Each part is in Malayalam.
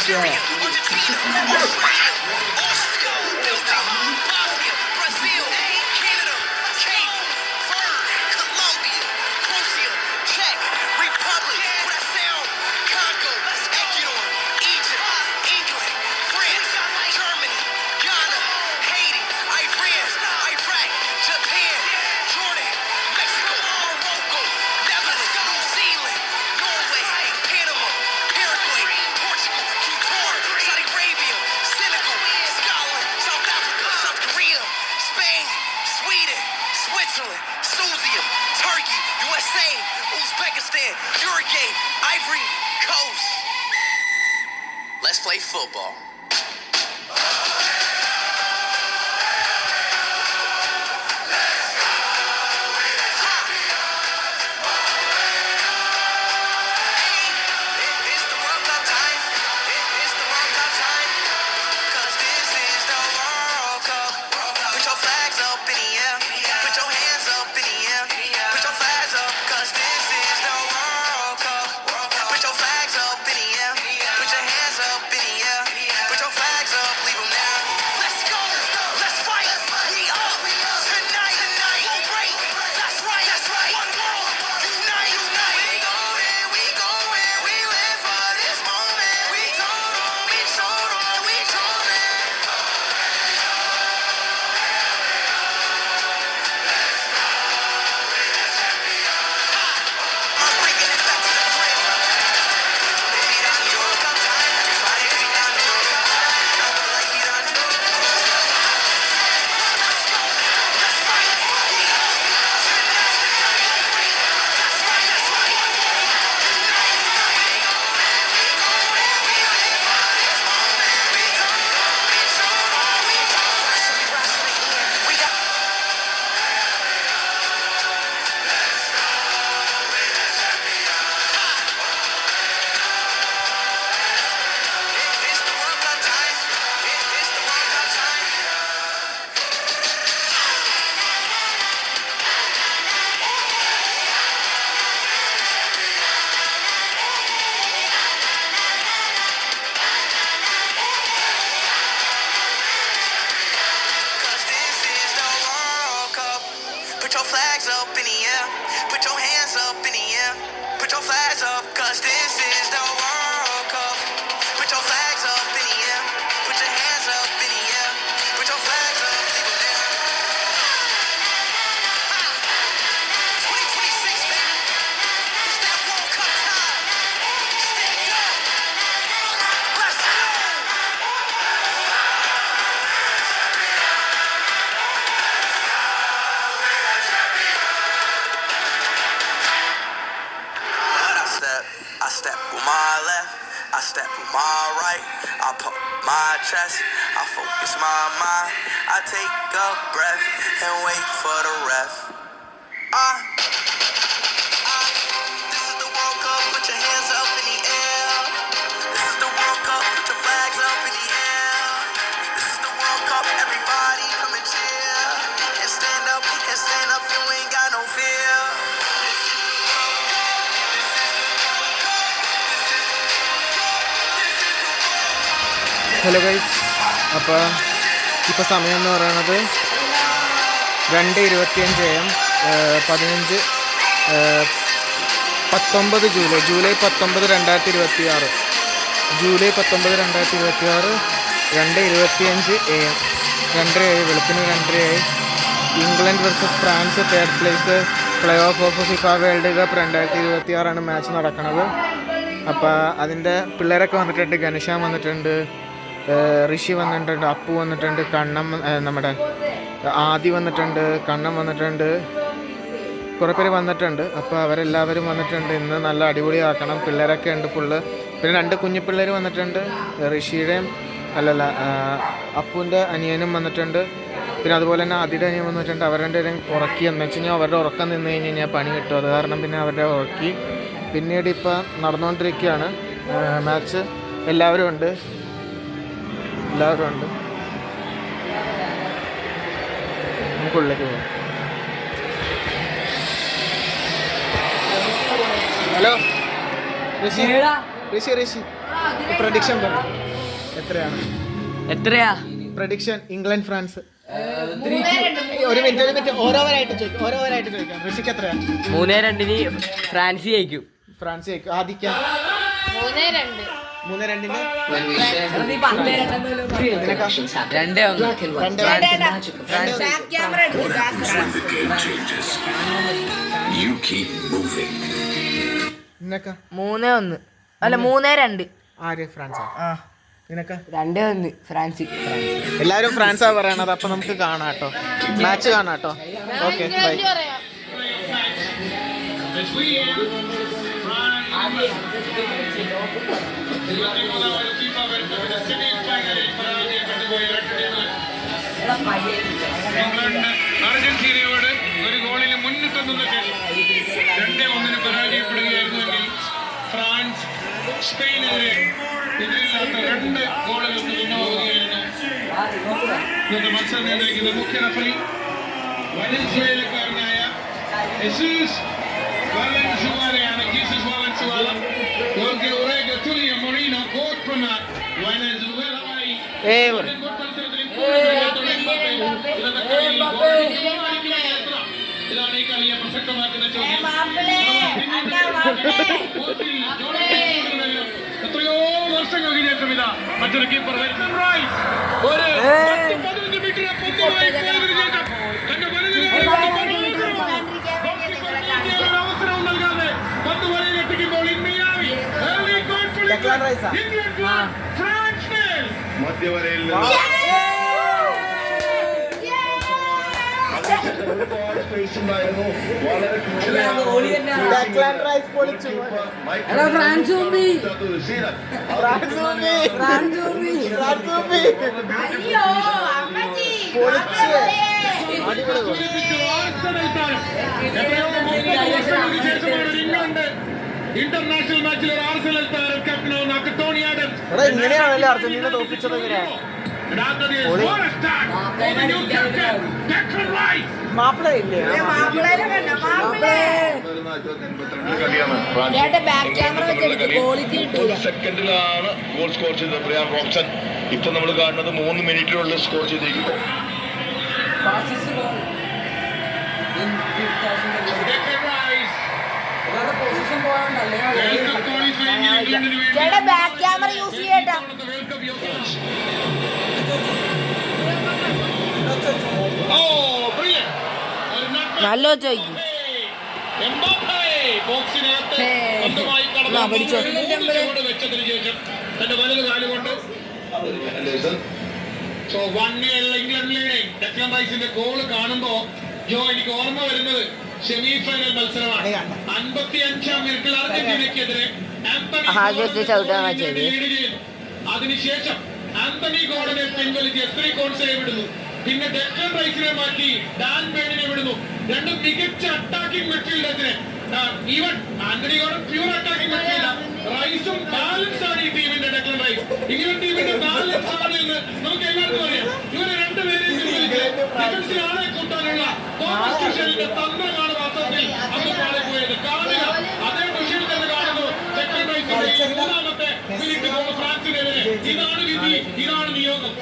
Croatia, Turkey, USA, Uzbekistan, Uruguay, Ivory Coast. Let's play football. Put your flags up in the air. Put your hands up in the air. Put your flags up, cause this is the World Cup. Put your flags up in the air. Put your hands up in the air. Put your flags up, leave them there. 2026, baby. It's that World Cup time. Stand up. Let's go. I step with my left, I step with my right, I pump my chest, I focus my mind, I take a breath and wait for the ref. This is the World Cup, put your hands up in the air. This is the World Cup, put your flags up in the air. This is the World Cup, everybody come and cheer. And stand up, you ain't got no fear. Hello guys. അപ്പോൾ ഇപ്പോൾ സമയം എന്ന് പറയുന്നത് 2:25 AM 19 ജൂലൈ 19 2026 ജൂലൈ 19 2026 2:25 AM 2:30 വെളുപ്പിന് 2:30 England versus France third place play off FIFA world cup 2026 match നടക്കുന്നത്. അപ്പോൾ അതിൻ്റെ പിള്ളേരൊക്കെ വന്നിട്ടുണ്ട്. ഗണേശാൻ വന്നിട്ടുണ്ട്, ഋഷി വന്നിട്ടുണ്ട്, അപ്പു വന്നിട്ടുണ്ട്, കണ്ണം നമ്മുടെ ആദി വന്നിട്ടുണ്ട്, കണ്ണം വന്നിട്ടുണ്ട്, കുറേ പേര് വന്നിട്ടുണ്ട്. അപ്പോൾ അവരെല്ലാവരും വന്നിട്ടുണ്ട്. ഇന്ന് നല്ല അടിപൊളിയാക്കണം. പിള്ളേരൊക്കെ ഉണ്ട് ഫുള്ള്. പിന്നെ 2 കുഞ്ഞു പിള്ളേർ വന്നിട്ടുണ്ട്. ഋഷിയുടെയും അപ്പുവിൻ്റെ അനിയനും വന്നിട്ടുണ്ട്. പിന്നെ അതുപോലെ തന്നെ ആദിയുടെ അനിയൻ വന്നിട്ടുണ്ട്. അവർ രണ്ടുപേരും ഉറക്കി. എന്ന് വെച്ച് കഴിഞ്ഞാൽ അവരുടെ ഉറക്കം നിന്ന് കഴിഞ്ഞ് കഴിഞ്ഞാൽ പണി കിട്ടും. അത് കാരണം പിന്നെ അവരുടെ ഉറക്കി. പിന്നീട് ഇപ്പോൾ നടന്നുകൊണ്ടിരിക്കുകയാണ് മാച്ച്. എല്ലാവരും ഉണ്ട്. നമുക്കുള്ളിലേക്ക് പോകാം. ഹലോ ഋഷി. പ്രഡിക്ഷൻ പറ എത്രയാണ്? എത്രയാ പ്രഡിക്ഷൻ ഇംഗ്ലണ്ട് ഫ്രാൻസ്. ഒരു മിനിറ്റ് ഓരോവരായിട്ട് ചോദിക്കാം. ഋഷിക്ക് എത്രയാ? 3-2 ഫ്രാൻസ് ജയിക്കും. ഫ്രാൻസ് ജയിക്കും. ആദിക്കാം 3-2. 3-2 നിനക്ക 3-1 അല്ല 3-2. ആര്? ഫ്രാൻസാ? നിനക്ക 2-1 ഫ്രാൻസ്. എല്ലാവരും ഫ്രാൻസാ പറയണത്. അപ്പൊ നമുക്ക് കാണാം കേട്ടോ, മാച്ച് കാണാം കേട്ടോ. Okay bye. അർജന്റീനയോട് ഒരു ഗോളിന് മുന്നിട്ട് നിന്ന ശേഷം 2-1 പരാജയപ്പെടുകയായിരുന്നുവെങ്കിൽ ഫ്രാൻസ് സ്പെയിനെതിരെ എതിരില്ലാത്ത 2 ഗോളുകൾക്ക് മുന്നോട്ടുകയായിരുന്നു. ഇന്നത്തെ മത്സരം നിയന്ത്രിക്കുന്ന മുഖ്യ റഫറി വെനസ്വേലക്കാരനായ യെസൂസ് വാലൻസുവാലയാണ്. Jesus Valenzuela porque Orega Tulio Moreno contra Venezuela. ഇതാണ് ഈ കളിയെ പ്രസക്തമാക്കുന്ന ചോദ്യം. എത്രയോ വർഷങ്ങൾക്ക് ശേഷം ഇതാ മറ്റൊരു കീപ്പർ ഒരു 10-15 മീറ്റർ തന്റെ അവസരവും നൽകാതെ പന്ത് വലയിലെത്തിക്കുമ്പോൾ മധ്യവരയിൽ സ്പേസ് ഉണ്ടായിരുന്നു. വളരെ ഇംഗ്ലണ്ട് ഇന്റർനാഷണൽ മാച്ചിൽ ഒരു ആർസനൽ താരം ക്യാപ്റ്റനാവുന്ന ടോണി ആഡംസ്. ഇങ്ങനെയാണല്ലേ അർജന്റീന തോൽപ്പിച്ചത്? സെക്കൻഡിലാണ് ഗോൾ സ്കോർ ചെയ്തത് ബ്രയാൻ റോബ്സൺ. ഇപ്പൊ നമ്മൾ കാണുന്നത് 3 മിനിറ്റിനുള്ള സ്കോർ ചെയ്തിരിക്കുന്നു. ബാക്ക് ക്യാമറ യൂസ് ചെയ്യട്ടാ. നല്ല ചോദിക്കും. തന്റെ വലത് കാലുകൊണ്ട് ഡെക്ലൻ റൈസിന്റെ ഗോൾ കാണുമ്പോ എനിക്ക് ഓർമ്മ വരുന്നത് സെമി ഫൈനൽ മത്സരമാണ്. 55-ാം മിനിറ്റിൽ അർജന്റീനയ്ക്കെതിരെ അതിനുശേഷം ആന്റണി ഗോർഡനെ പിൻവലിച്ച് എത്രി കോൺസയെ വിടുന്നു. പിന്നെ ഡെക്ലൻ റൈസിനെ മാറ്റി ഡാൻ ബേണിനെ വിടുന്നു. രണ്ടും മികച്ച അറ്റാക്കിംഗ് മിഡ്ഫീൽഡേഴ്സിനെ. Even Anthony Gordon pure attacking midfielder. റൈസും ബാലൻസ് ആണ് ഈ ടീമിന്റെ ഡെക്ലൻ റൈസ്. ഇംഗ്ലണ്ട് ടീമിന്റെ ബാലൻസ് ആണ് എന്ന് നമുക്ക് എല്ലാവർക്കും അറിയാം. ഇവരെ രണ്ടുപേരെയും പിൻവലിച്ച് ഡിഫൻസിൽ ആളെ കൂട്ടാനുള്ള തോമസ് തുഷേലിന്റെ തന്ത്രമാണ് വാസ്തവത്തിൽ അന്ന് പാളിപ്പോയത്. കാണുക അതേ തുഷേൽ തന്നെ കാണുന്നു. ഡെക്ലൻ റൈസിന്റെ മൂന്നാമത്തെ മിനിറ്റ് ഗോൾ ഫ്രാൻസിനെതിരെ. ഇതാണ് വിധി, ഇതാണ് നിയോഗം.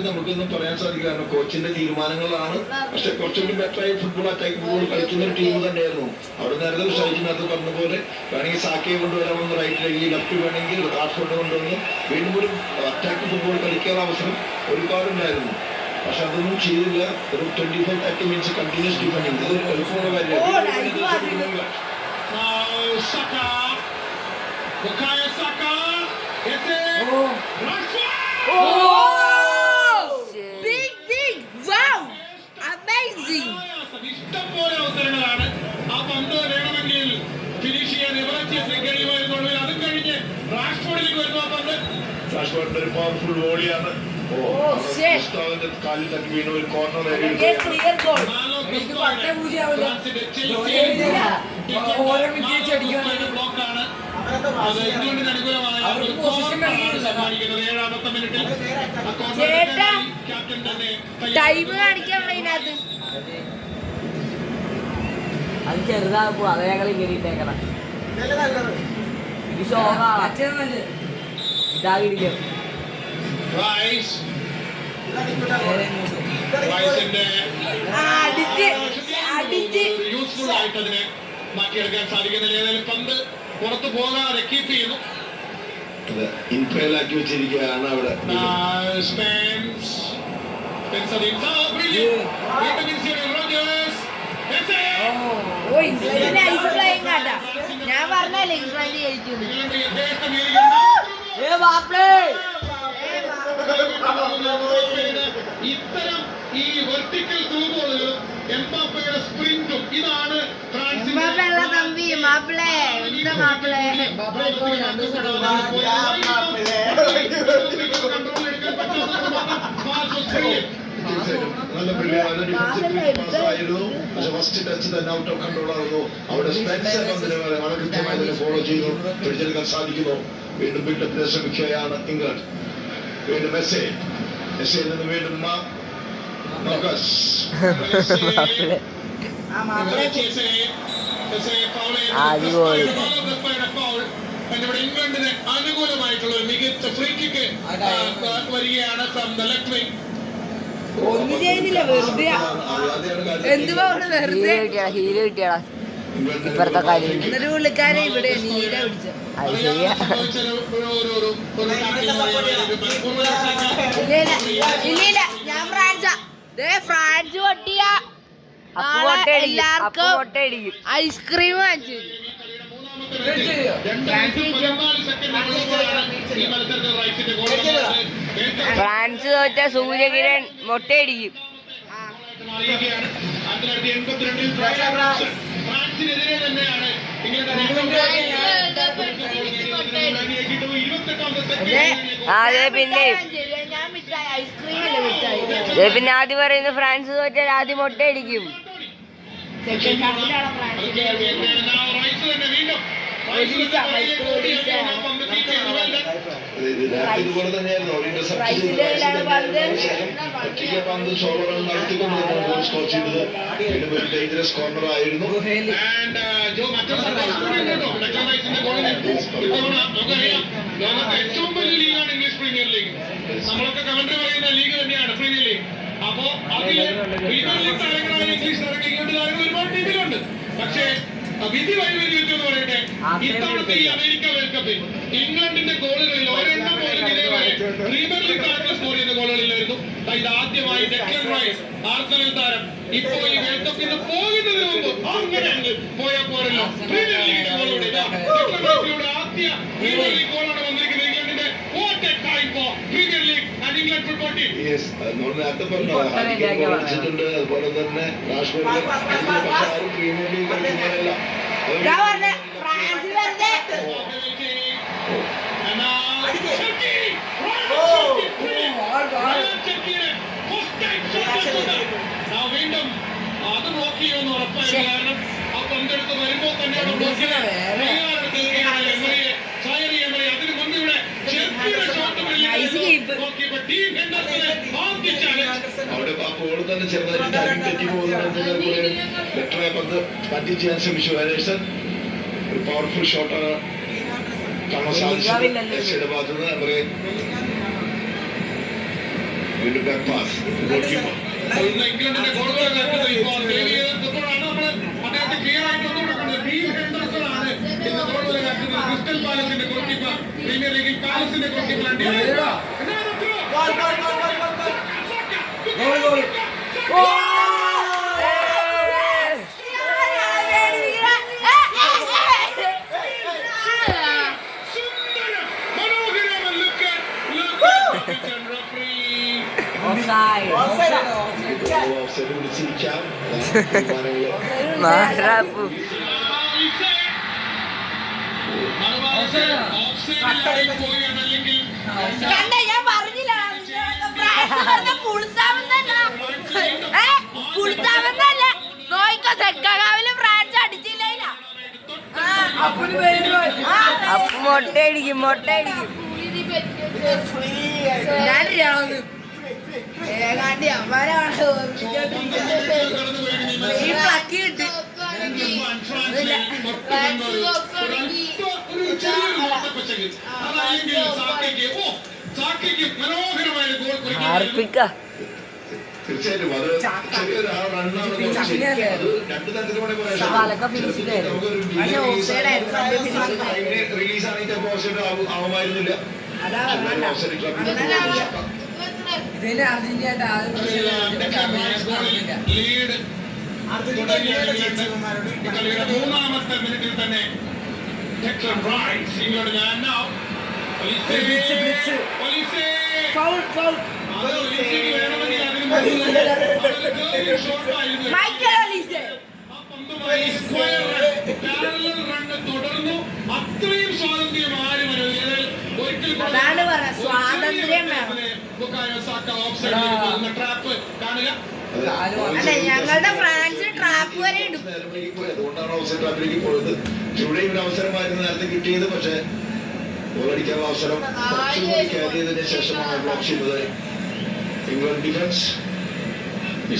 നമുക്കൊന്നും പറയാൻ സാധിക്കാറുണ്ട്. കോച്ചിന്റെ തീരുമാനങ്ങളാണ്. പക്ഷെ കുറച്ചുകൂടി ബെറ്ററായി ഫുട്ബോൾ അറ്റാക്ക് ഫുട്ബോൾ കളിക്കുന്ന ഒരു ടീം തന്നെയായിരുന്നു. അവിടെ നേരത്തെ ഷൈജിനകത്ത് പറഞ്ഞ പോലെ വേണമെങ്കിൽ സാക്കയെ കൊണ്ടുവരാമെന്ന് റൈറ്റിലേക്ക്, ലെഫ്റ്റ് വേണമെങ്കിൽ റാഷ്ഫോർഡ് കൊണ്ടുവന്ന് വീണ്ടും ഒരു അറ്റാക്ക് ഫുട്ബോൾ കളിക്കാനുള്ള അവസരം ഒരുപാടുണ്ടായിരുന്നു. പക്ഷെ അതൊന്നും ചെയ്തില്ല. ഒരു 25-30 മിനിറ്റ്സ് കണ്ടിന്യൂസ് ഡിഫൻഡിങ് ഇത് എളുപ്പമുള്ള കാര്യമാണ്. ഇഷ്ടംപോലെ അവസരങ്ങളാണ്. ആ പന്ത് വേണമെങ്കിൽ ഫിനിഷ് ചെയ്യാൻ കഴിയുമായിരുന്നുള്ളൂ. അതും കഴിഞ്ഞ് റാഷ്ഫോർഡിലേക്ക് വരുന്നു. ആ പന്ത് റാഷ്ഫോർഡിന്റെ ഒരു പവർഫുൾ വോളിയാണ്. കാലിൽ തട്ടി വീണു. ഒരു കോർണർ ബ്ലോക്കാണ്. അത് ഇംഗ്ലണ്ടിന് അനുകൂലമായ സമ്മാനിക്കുന്നത്. 7-ാമത്തെ മിനിറ്റിൽ ക്യാപ്റ്റൻ തന്നെ ടൈം കാണിക്കാൻ അതിനകത്ത് അത് ചെറുതാകുമ്പോ അത് ഞങ്ങൾ ഇങ്ങനെ ഇട്ടേക്കണം. ഇതാകിരിക്കും റൈസ് റൈസിന്റെ യൂസ്ഫുൾ ആയിട്ട് അതിനെ മാറ്റിയെടുക്കാൻ സാധിക്കുന്നില്ല. ഏതായാലും പന്ത് പുറത്ത് പോകാതെ കീപ്പ് ചെയ്യുന്നു. ഇൻഫൈലാക്കി വെച്ചിരിക്കുകയാണ് അവിടെ. ഓ ഇംഗ്ലണ്ടിന്റെ ഐസ് പ്ലേയിങ് കാട്ടാ. ഞാൻ പറഞ്ഞല്ലേ ഇംഗ്ലണ്ട് ജയിക്കുന്നു. ഇത്തരം ഈ വെർട്ടിക്കൽ ത്രൂ ബോളുകളും എംബാപ്പയുടെ സ്പ്രിന്റും ഇതാണ് മാപ്പിള തമ്പി മാപ്പിളേ എന്താ മാപ്പിളേ നല്ല ആയിരുന്നു. പക്ഷെ ഫസ്റ്റ് ടച്ച് തന്നെ ഔട്ട് ഓഫ് കൺട്രോൾ ആയിരുന്നു. അവിടെ സ്പെൻസർ വളരെ കൃത്യമായി തന്നെ ഫോളോ ചെയ്തു പിടിച്ചെടുക്കാൻ സാധിക്കുന്നു. വീണ്ടും ബിൽഡപ്പിനെ ശ്രമിക്കുകയാണ് ഇംഗ്ലണ്ട്. വീണ്ടും മെസ്സിയിൽ നിന്ന് വീണ്ടും ഇംഗ്ലണ്ടിന് അനുകൂലമായിട്ടുള്ള ഒരു മികച്ച ഫ്രീ കിക്ക് വരികയാണ് ഫ്രം ദ ലെഫ്റ്റ് വിംഗ്. ഒന്നും ചെയ്യുന്നില്ല വെറുതെ എന്തുവാ വെറുതെ ഹീല് കിട്ടിയാടാ ഇപ്പഴത്തെ കാര്യം. എന്നിട്ട് പുള്ളിക്കാരെ ഇവിടെ നീല പിടിച്ച അത് ശരിയാ. ഇല്ല ഞാൻ ഫ്രാൻസാ. ഫ്രാൻസ് പൊട്ടിയ എല്ലാവർക്കും ഐസ്ക്രീം വാങ്ങിച്ചു ഫ്രാൻസ് തോറ്റ സൂര്യകിരൺ മൊട്ടയടിക്കും. ഫ്രാൻസിനെതിരെ തന്നെയാണ് അതെ പിന്നെ ഞാൻ മിഠായി ഐസ്ക്രീം അല്ലേ മിഠായി പിന്നെ ആദ്യം പറയുന്നത് ഫ്രാൻസ് തോറ്റാൽ ആദ്യം മൊട്ടയടിക്കും. സെക്കൻഡ് ഹാഫിലാണ് ഇതുപോലെ തന്നെയായിരുന്നു പന്ത് സോളോറൺ നടത്തിക്കൊണ്ട് സ്കോർ ചെയ്തത്. വീണ്ടും ഒരു ഡേഞ്ചറസ് കോർണർ ആയിരുന്നു. ഏറ്റവും വലിയ ലീഗാണ് ഇംഗ്ലീഷ് പ്രീമിയർ ലീഗ്. നമ്മളൊക്കെ കമന്ററി പറയുന്ന ലീഗ് തന്നെയാണ് പ്രീമിയർ ലീഗ്. അപ്പോ അതിലെ പ്രീമിയർ ലീഗ് താരങ്ങളായ ഇംഗ്ലീഷ് താരങ്ങൾ ഇംഗ്ലണ്ട് താരങ്ങൾ ഒരുപാട് ടീമിലുണ്ട്. പക്ഷേ വിധി വൈവിധ്യം എന്ന് പറയട്ടെ, ഇത്തവണത്തെ ഈ അമേരിക്ക വേൾഡ് കപ്പിൽ ഇംഗ്ലണ്ടിന്റെ ഗോളുകളിൽ ഒരെണ്ണം പോലും ഇതേവരെ പ്രീമിയർ ലീഗ് താരങ്ങൾ സ്കോർ ചെയ്ത ഗോളുകളിലായിരുന്നു. ഇത് ആദ്യമായി ഡെക്ലൻ റൈസ് ആർസണൽ താരം ഇപ്പോ ഈ വേൾഡ് കപ്പിൽ പോകുന്നതിന് മുമ്പ് അങ്ങനെ പോയാൽ പോരല്ലോ പ്രീമിയർ ലീഗിന്റെ ഗോളോടെ ഡെക്ലൻ റൈസിലൂടെ ആദ്യ പ്രീമിയർ ലീഗ് ഗോളാണ് വന്നിരിക്കുന്നത് ഇംഗ്ലണ്ടിന്റെ. What A time for premier league and England football team. നേരത്തെ പറഞ്ഞിട്ടുണ്ട്. അതുപോലെ തന്നെ ആരും പ്രീമിയർ ലീഗ് കളിക്കുന്നവരല്ല. ഞാൻ പറഞ്ഞ ഫ്രാൻസ് വെറുതെ വീണ്ടും അത് ബ്ലോക്ക് ചെയ്യുമെന്ന് ഉറപ്പായിരുന്നു. കാരണം ആ പന്തെടുത്ത് വരുമ്പോൾ തന്നെയാണ് ബ്ലോക്ക് അതിന് മുമ്പ് ഇവിടെ അവിടെ ആ ബോൾ തന്നെ ചെറുതായിട്ട് തെറ്റി പോകുന്നത് ബെറ്ററായ പന്ത് ബാറ്റിംഗ് ചെയ്യാൻ ശ്രമിച്ചു. വാലേഴ്സൺ ഒരു പവർഫുൾ ഷോട്ടാണ് കാണാൻ സാധിച്ചത് മെസ്സിയുടെ ഭാഗത്ത് നിന്ന്. വീണ്ടും ബാക്ക് പാസ് ഗോൾ കീപ്പർ ഇംഗ്ലണ്ടിന്റെ ഗോൾ ാണ് നമ്മൾ അദ്ദേഹത്തെ ക്ലിയർ ആയിട്ട് ഒന്നുകൂടെ കണ്ടത്. ടീം ഹെൻഡർസൺ ആണ് ഇന്ന് ഗോൾ വരകാക്കുന്നത്. ക്രിസ്റ്റൽ പാലസിന്റെ ഗോൾ കീപ്പർ പ്രീമിയർ ലീഗിൽ പാലസിന്റെ ഗോൾ കീപ്പർ വിളിച്ചിരിക്കാം. കണ്ട ഞാൻ പറഞ്ഞില്ല പുളുത്താമെന്നല്ല നോയിക്കോ സെക്കാവില് ഫ്രാൻസ് അടിച്ചില്ല. അപ്പൊ മൊട്ടയടിക്കും. ഏകാണ്ടി അമ്മാരാണ് ഈ പ്ലക്കിട്ട് ചെയ്ത്. അതല്ലെങ്കിൽ സാക്കയ്ക്ക് മനോഹരമായ ഗോൾ കുറിക്കാൻ ആർപ്പിക്ക തീർച്ചയായിട്ടും അത് ചെറിയൊരു ആ റണ്ണാണ് അത് രണ്ട് തരത്തിൽ വേണമെങ്കിൽ പറയാം. നമുക്കൊരു റിലീസാണെങ്കിൽ ചിലപ്പോൾ ഓഫ്സൈഡ് ആവുമായിരുന്നില്ല. എന്നാലും ഓഫ്സൈഡ് ക്ലബിൽ ഇതിന് അർജന്റീന ലീഡ് തുടങ്ങിയ കളിയുടെ മൂന്നാമത്തെ മിനിറ്റിൽ തന്നെ Declan Rice ഇങ്ങോട്ട് ഞാൻ വേണമെങ്കിൽ അതിന് മൈക്കൽ ഒലീസെ റണ്ണ് തുടർന്നു. അത്രയും സ്വാതന്ത്ര്യം ആരും ഒരിക്കലും അതാണ് പറഞ്ഞത്, സ്വാതന്ത്ര്യം വേണം. ട്രാപ്പ് കാണുക. അതെ, ഞങ്ങളുടെ ഫ്രാൻസ് ട്രാപ്പ് വരെ ഇടും. അതുകൊണ്ടാണ് ഓഫ്സൈഡ് ട്രാപ്പിലേക്ക് പോയത്. ഇവിടെയും ഒരു അവസരമായിരുന്നു നേരത്തെ കിട്ടിയത്. പക്ഷേ ഗോളടിക്കാനുള്ള അവസരം കുറച്ചുകൂടി ക്യാരി ചെയ്തതിന് ശേഷമാണ് ബ്ലോക്ക് ചെയ്യുന്നത് ഇംഗ്ലണ്ട് ഡിഫൻസ്.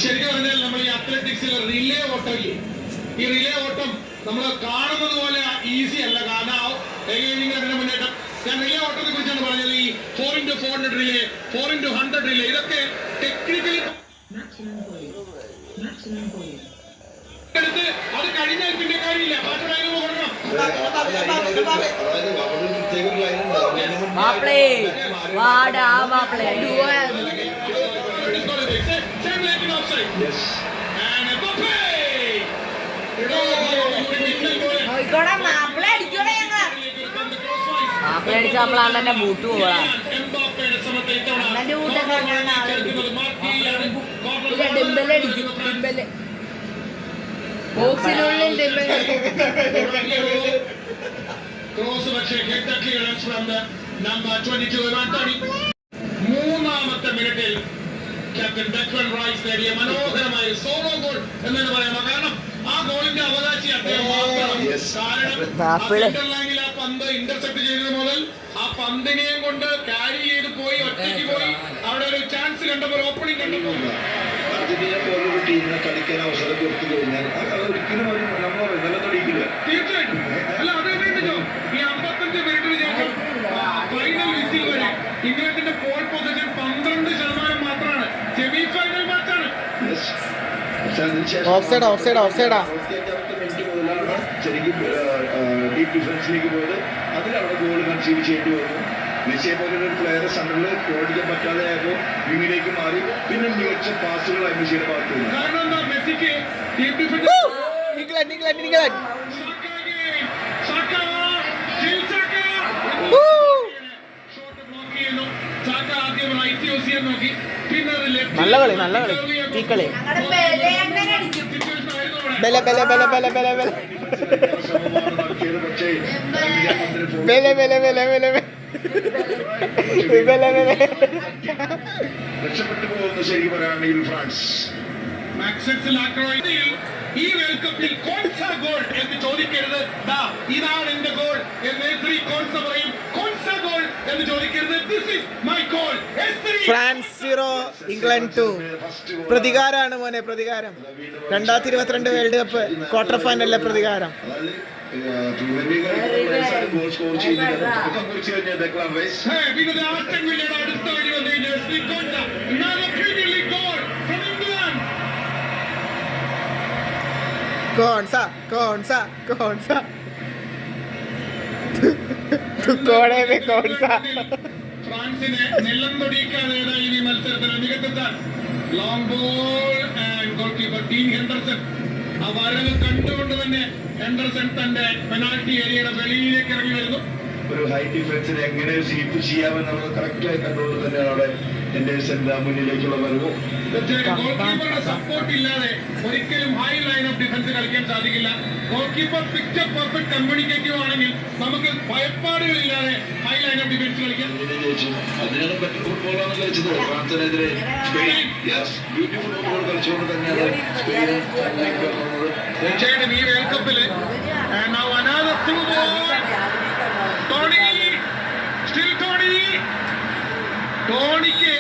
ശരിക്കും പറഞ്ഞാൽ നമ്മൾ ഈ അത്ലറ്റിക്സിൽ റിലേ ഓട്ടം ഇല്ലേ, ഈ റിലേ ഓട്ടം നമ്മൾ കാണുന്നത് പോലെ ഈസി അല്ല. കാരണം അതിന്റെ മുന്നേറ്റം ഞാൻ റിലേ ഓട്ടത്തെ കുറിച്ചാണ് പറഞ്ഞത്. ഈ 4x400 റിലേ, 4x100 റിലേ, ഇതൊക്കെ ടെക്നിക്കലി എടുത്ത് അത് കഴിഞ്ഞാൽ പിന്നെ കാര്യമില്ല. മറ്റൊരു അതിന് കൊടുക്കണം. അതായത് അവിടെ പ്രത്യേക ഒരു ലൈനുണ്ട്. മാപ്പിളേ വാടാ മാപ്പിളേ നോയിക്കോടെ മാപ്പിള അടിക്കോടെ ഞങ്ങൾ. മാപ്പിള അടിച്ച നമ്മളാണ് തന്നെ ബൂട്ട് പോവാ. അണ്ണന്റെ കൂട്ടൊക്കെ ഇല്ല, ഡിംബല് അടിക്കും. ഡിംബല് ബോക്സിനുള്ളിൽ ഡിംബല് ക്രോസ് പക്ഷേ head clearance from the number 22 Antony. മൂന്നാമത്തെ മിനിറ്റിൽ ക്യാപ്റ്റൻ ഡെക്ലൻ റൈസ് നേടിയ മനോഹരമായ സോളോ ഗോൾ എന്ന് പറയാം. കാരണം ആ ഗോളിന്റെ അവകാശി അദ്ദേഹം മാത്രമാണ്. കാരണം സെന്റർ ലൈനിൽ ആ പന്ത് ഇന്റർസെപ്റ്റ് ചെയ്തത് മുതൽ ആ പന്തിനെയും കൊണ്ട് ക്യാരി ചെയ്ത് പോയി ഒറ്റയ്ക്ക് പോയി അവിടെ ഒരു ചാൻസ് കണ്ടപ്പോൾ, ഓപ്പണിംഗ് കണ്ടപ്പോൾ അർജന്റീന പോലൊരു ടീമിനെ കളിക്കാൻ അവസരം കൊടുത്തു കഴിഞ്ഞാൽ അത് ഒരിക്കലും നമ്മൾ നിലനിൽക്കില്ല. തീർച്ചയായിട്ടും. അല്ല അത് തന്നെയുണ്ടല്ലോ ഈ 55 മിനിറ്റിന് ശേഷം ഫൈനൽ വിസിൽ വരെ ഇംഗ്ലണ്ടിന്റെ പോൾ പൊസിഷൻ 12% മാത്രമാണ്. സെമി ഫൈനൽ മാച്ചാണ്. ഓഫ്സൈഡ് ഓഫ്സൈഡ് ഓഫ്സൈഡാ. ശരിക്കും ഡീപ് ഡിഫൻസിലേക്ക് പോയത്. അതിലവിടെ ഗോൾ കൺസീവ് ചെയ്യേണ്ടി വന്നു. മെസ്സിയെ പോലൊരു പ്ലെയർ സെന്ററിൽ ഓടിക്കാൻ പറ്റാതെ ആയപ്പോൾ വിങ്ങിലേക്ക് മാറി. പിന്നെ മികച്ച പാസുകളായി മെസ്സിയുടെ ഭാഗത്ത് നിന്ന്. കാരണം എന്താ, മെസ്സിക്ക് team defence England England England നല്ല കളി നല്ല കളി ഈ കളി ഞങ്ങളുടെ ബെലയണ്ണൻ അടിക്കും. ബല ബല ബല ബല ബല ബല ശ്രമമാണ് നടത്തിയത്. പക്ഷേ ബല ബല ബല ബല ബല ബല രക്ഷപ്പെട്ടു പോകുന്നു ശരിക്കും പറയുകയാണെങ്കിൽ ഫ്രാൻസ്. ഈ വേൾഡ് കപ്പിൽ കോൺസ ഗോൾ എന്ന് ചോദിക്കരുത്. ഇതാണ് എന്റെ ഗോൾ എന്ന് കോൺസ പറയും. കോൺസ ഗോൾ എന്ന് ചോദിക്കരുത്. This is my goal. France 0 England 2. പ്രതികാരമാണ് മോനെ, പ്രതികാരം. 2022 വേൾഡ് കപ്പ് ക്വാർട്ടർ ഫൈനലിലെ പ്രതികാരം. ഗോൾ സ്കോർ ചെയ്യുന്നില്ല. Declan Rice. പിന്നെ ആസ്റ്റൺ വില്ലയുടെ അടുത്ത വഴി വന്നു കഴിഞ്ഞാൽ Konsa premier league goal from England. Konsa Konsa Konsa കോണേ കോൺസ. ഫ്രാൻസിനെ നിലം തൊടിയിക്കാതെ ഈ മത്സരത്തിൽ മികച്ചെത്താൻ long ball and goal keeper Dean Henderson. ആ വരവ് കണ്ടുകൊണ്ട് തന്നെ ഹെൻഡർസൺ തന്റെ പെനാൽറ്റി ഏരിയയുടെ വെളിയിലേക്ക് ഇറങ്ങി വരുന്നു. ഒരു ഹൈ ഡിഫൻസിനെ എങ്ങനെ സ്വീപ്പ് ചെയ്യാമെന്നുള്ളത് കറക്റ്റായി കണ്ടുകൊണ്ട് തന്നെയാണ് അവിടെ ഹെൻഡേഴ്സൺ മുന്നിലേക്കുള്ള വരവ്. ഗോൾ കീപ്പറുടെ സപ്പോർട്ട് ഇല്ലാതെ ഒരിക്കലും ഹൈ ലൈൻ ഓഫ് ഡിഫൻസ് കളിക്കാൻ സാധിക്കില്ല. Goal keeper picture perfect communicative ആണെങ്കിൽ നമുക്ക് ഭയപ്പാടുകളില്ലാതെ ഹൈ ലൈൻ ഓഫ് ഡിഫൻസ് കളിക്കാം. അതിനാണ് ബെറ്റർ ഫുട്ബോളാണ് കളിച്ചത് ഫ്രാൻസിനെതിരെ സ്പെയിൻ. ബ്യൂട്ടിഫുൾ ഫുട്ബോൾ കളിച്ചുകൊണ്ട് തന്നെയാണ് സ്പെയിൻ വന്നത്. തീർച്ചയായിട്ടും ഈ വേൾഡ് കപ്പില് ടോണിക്ക്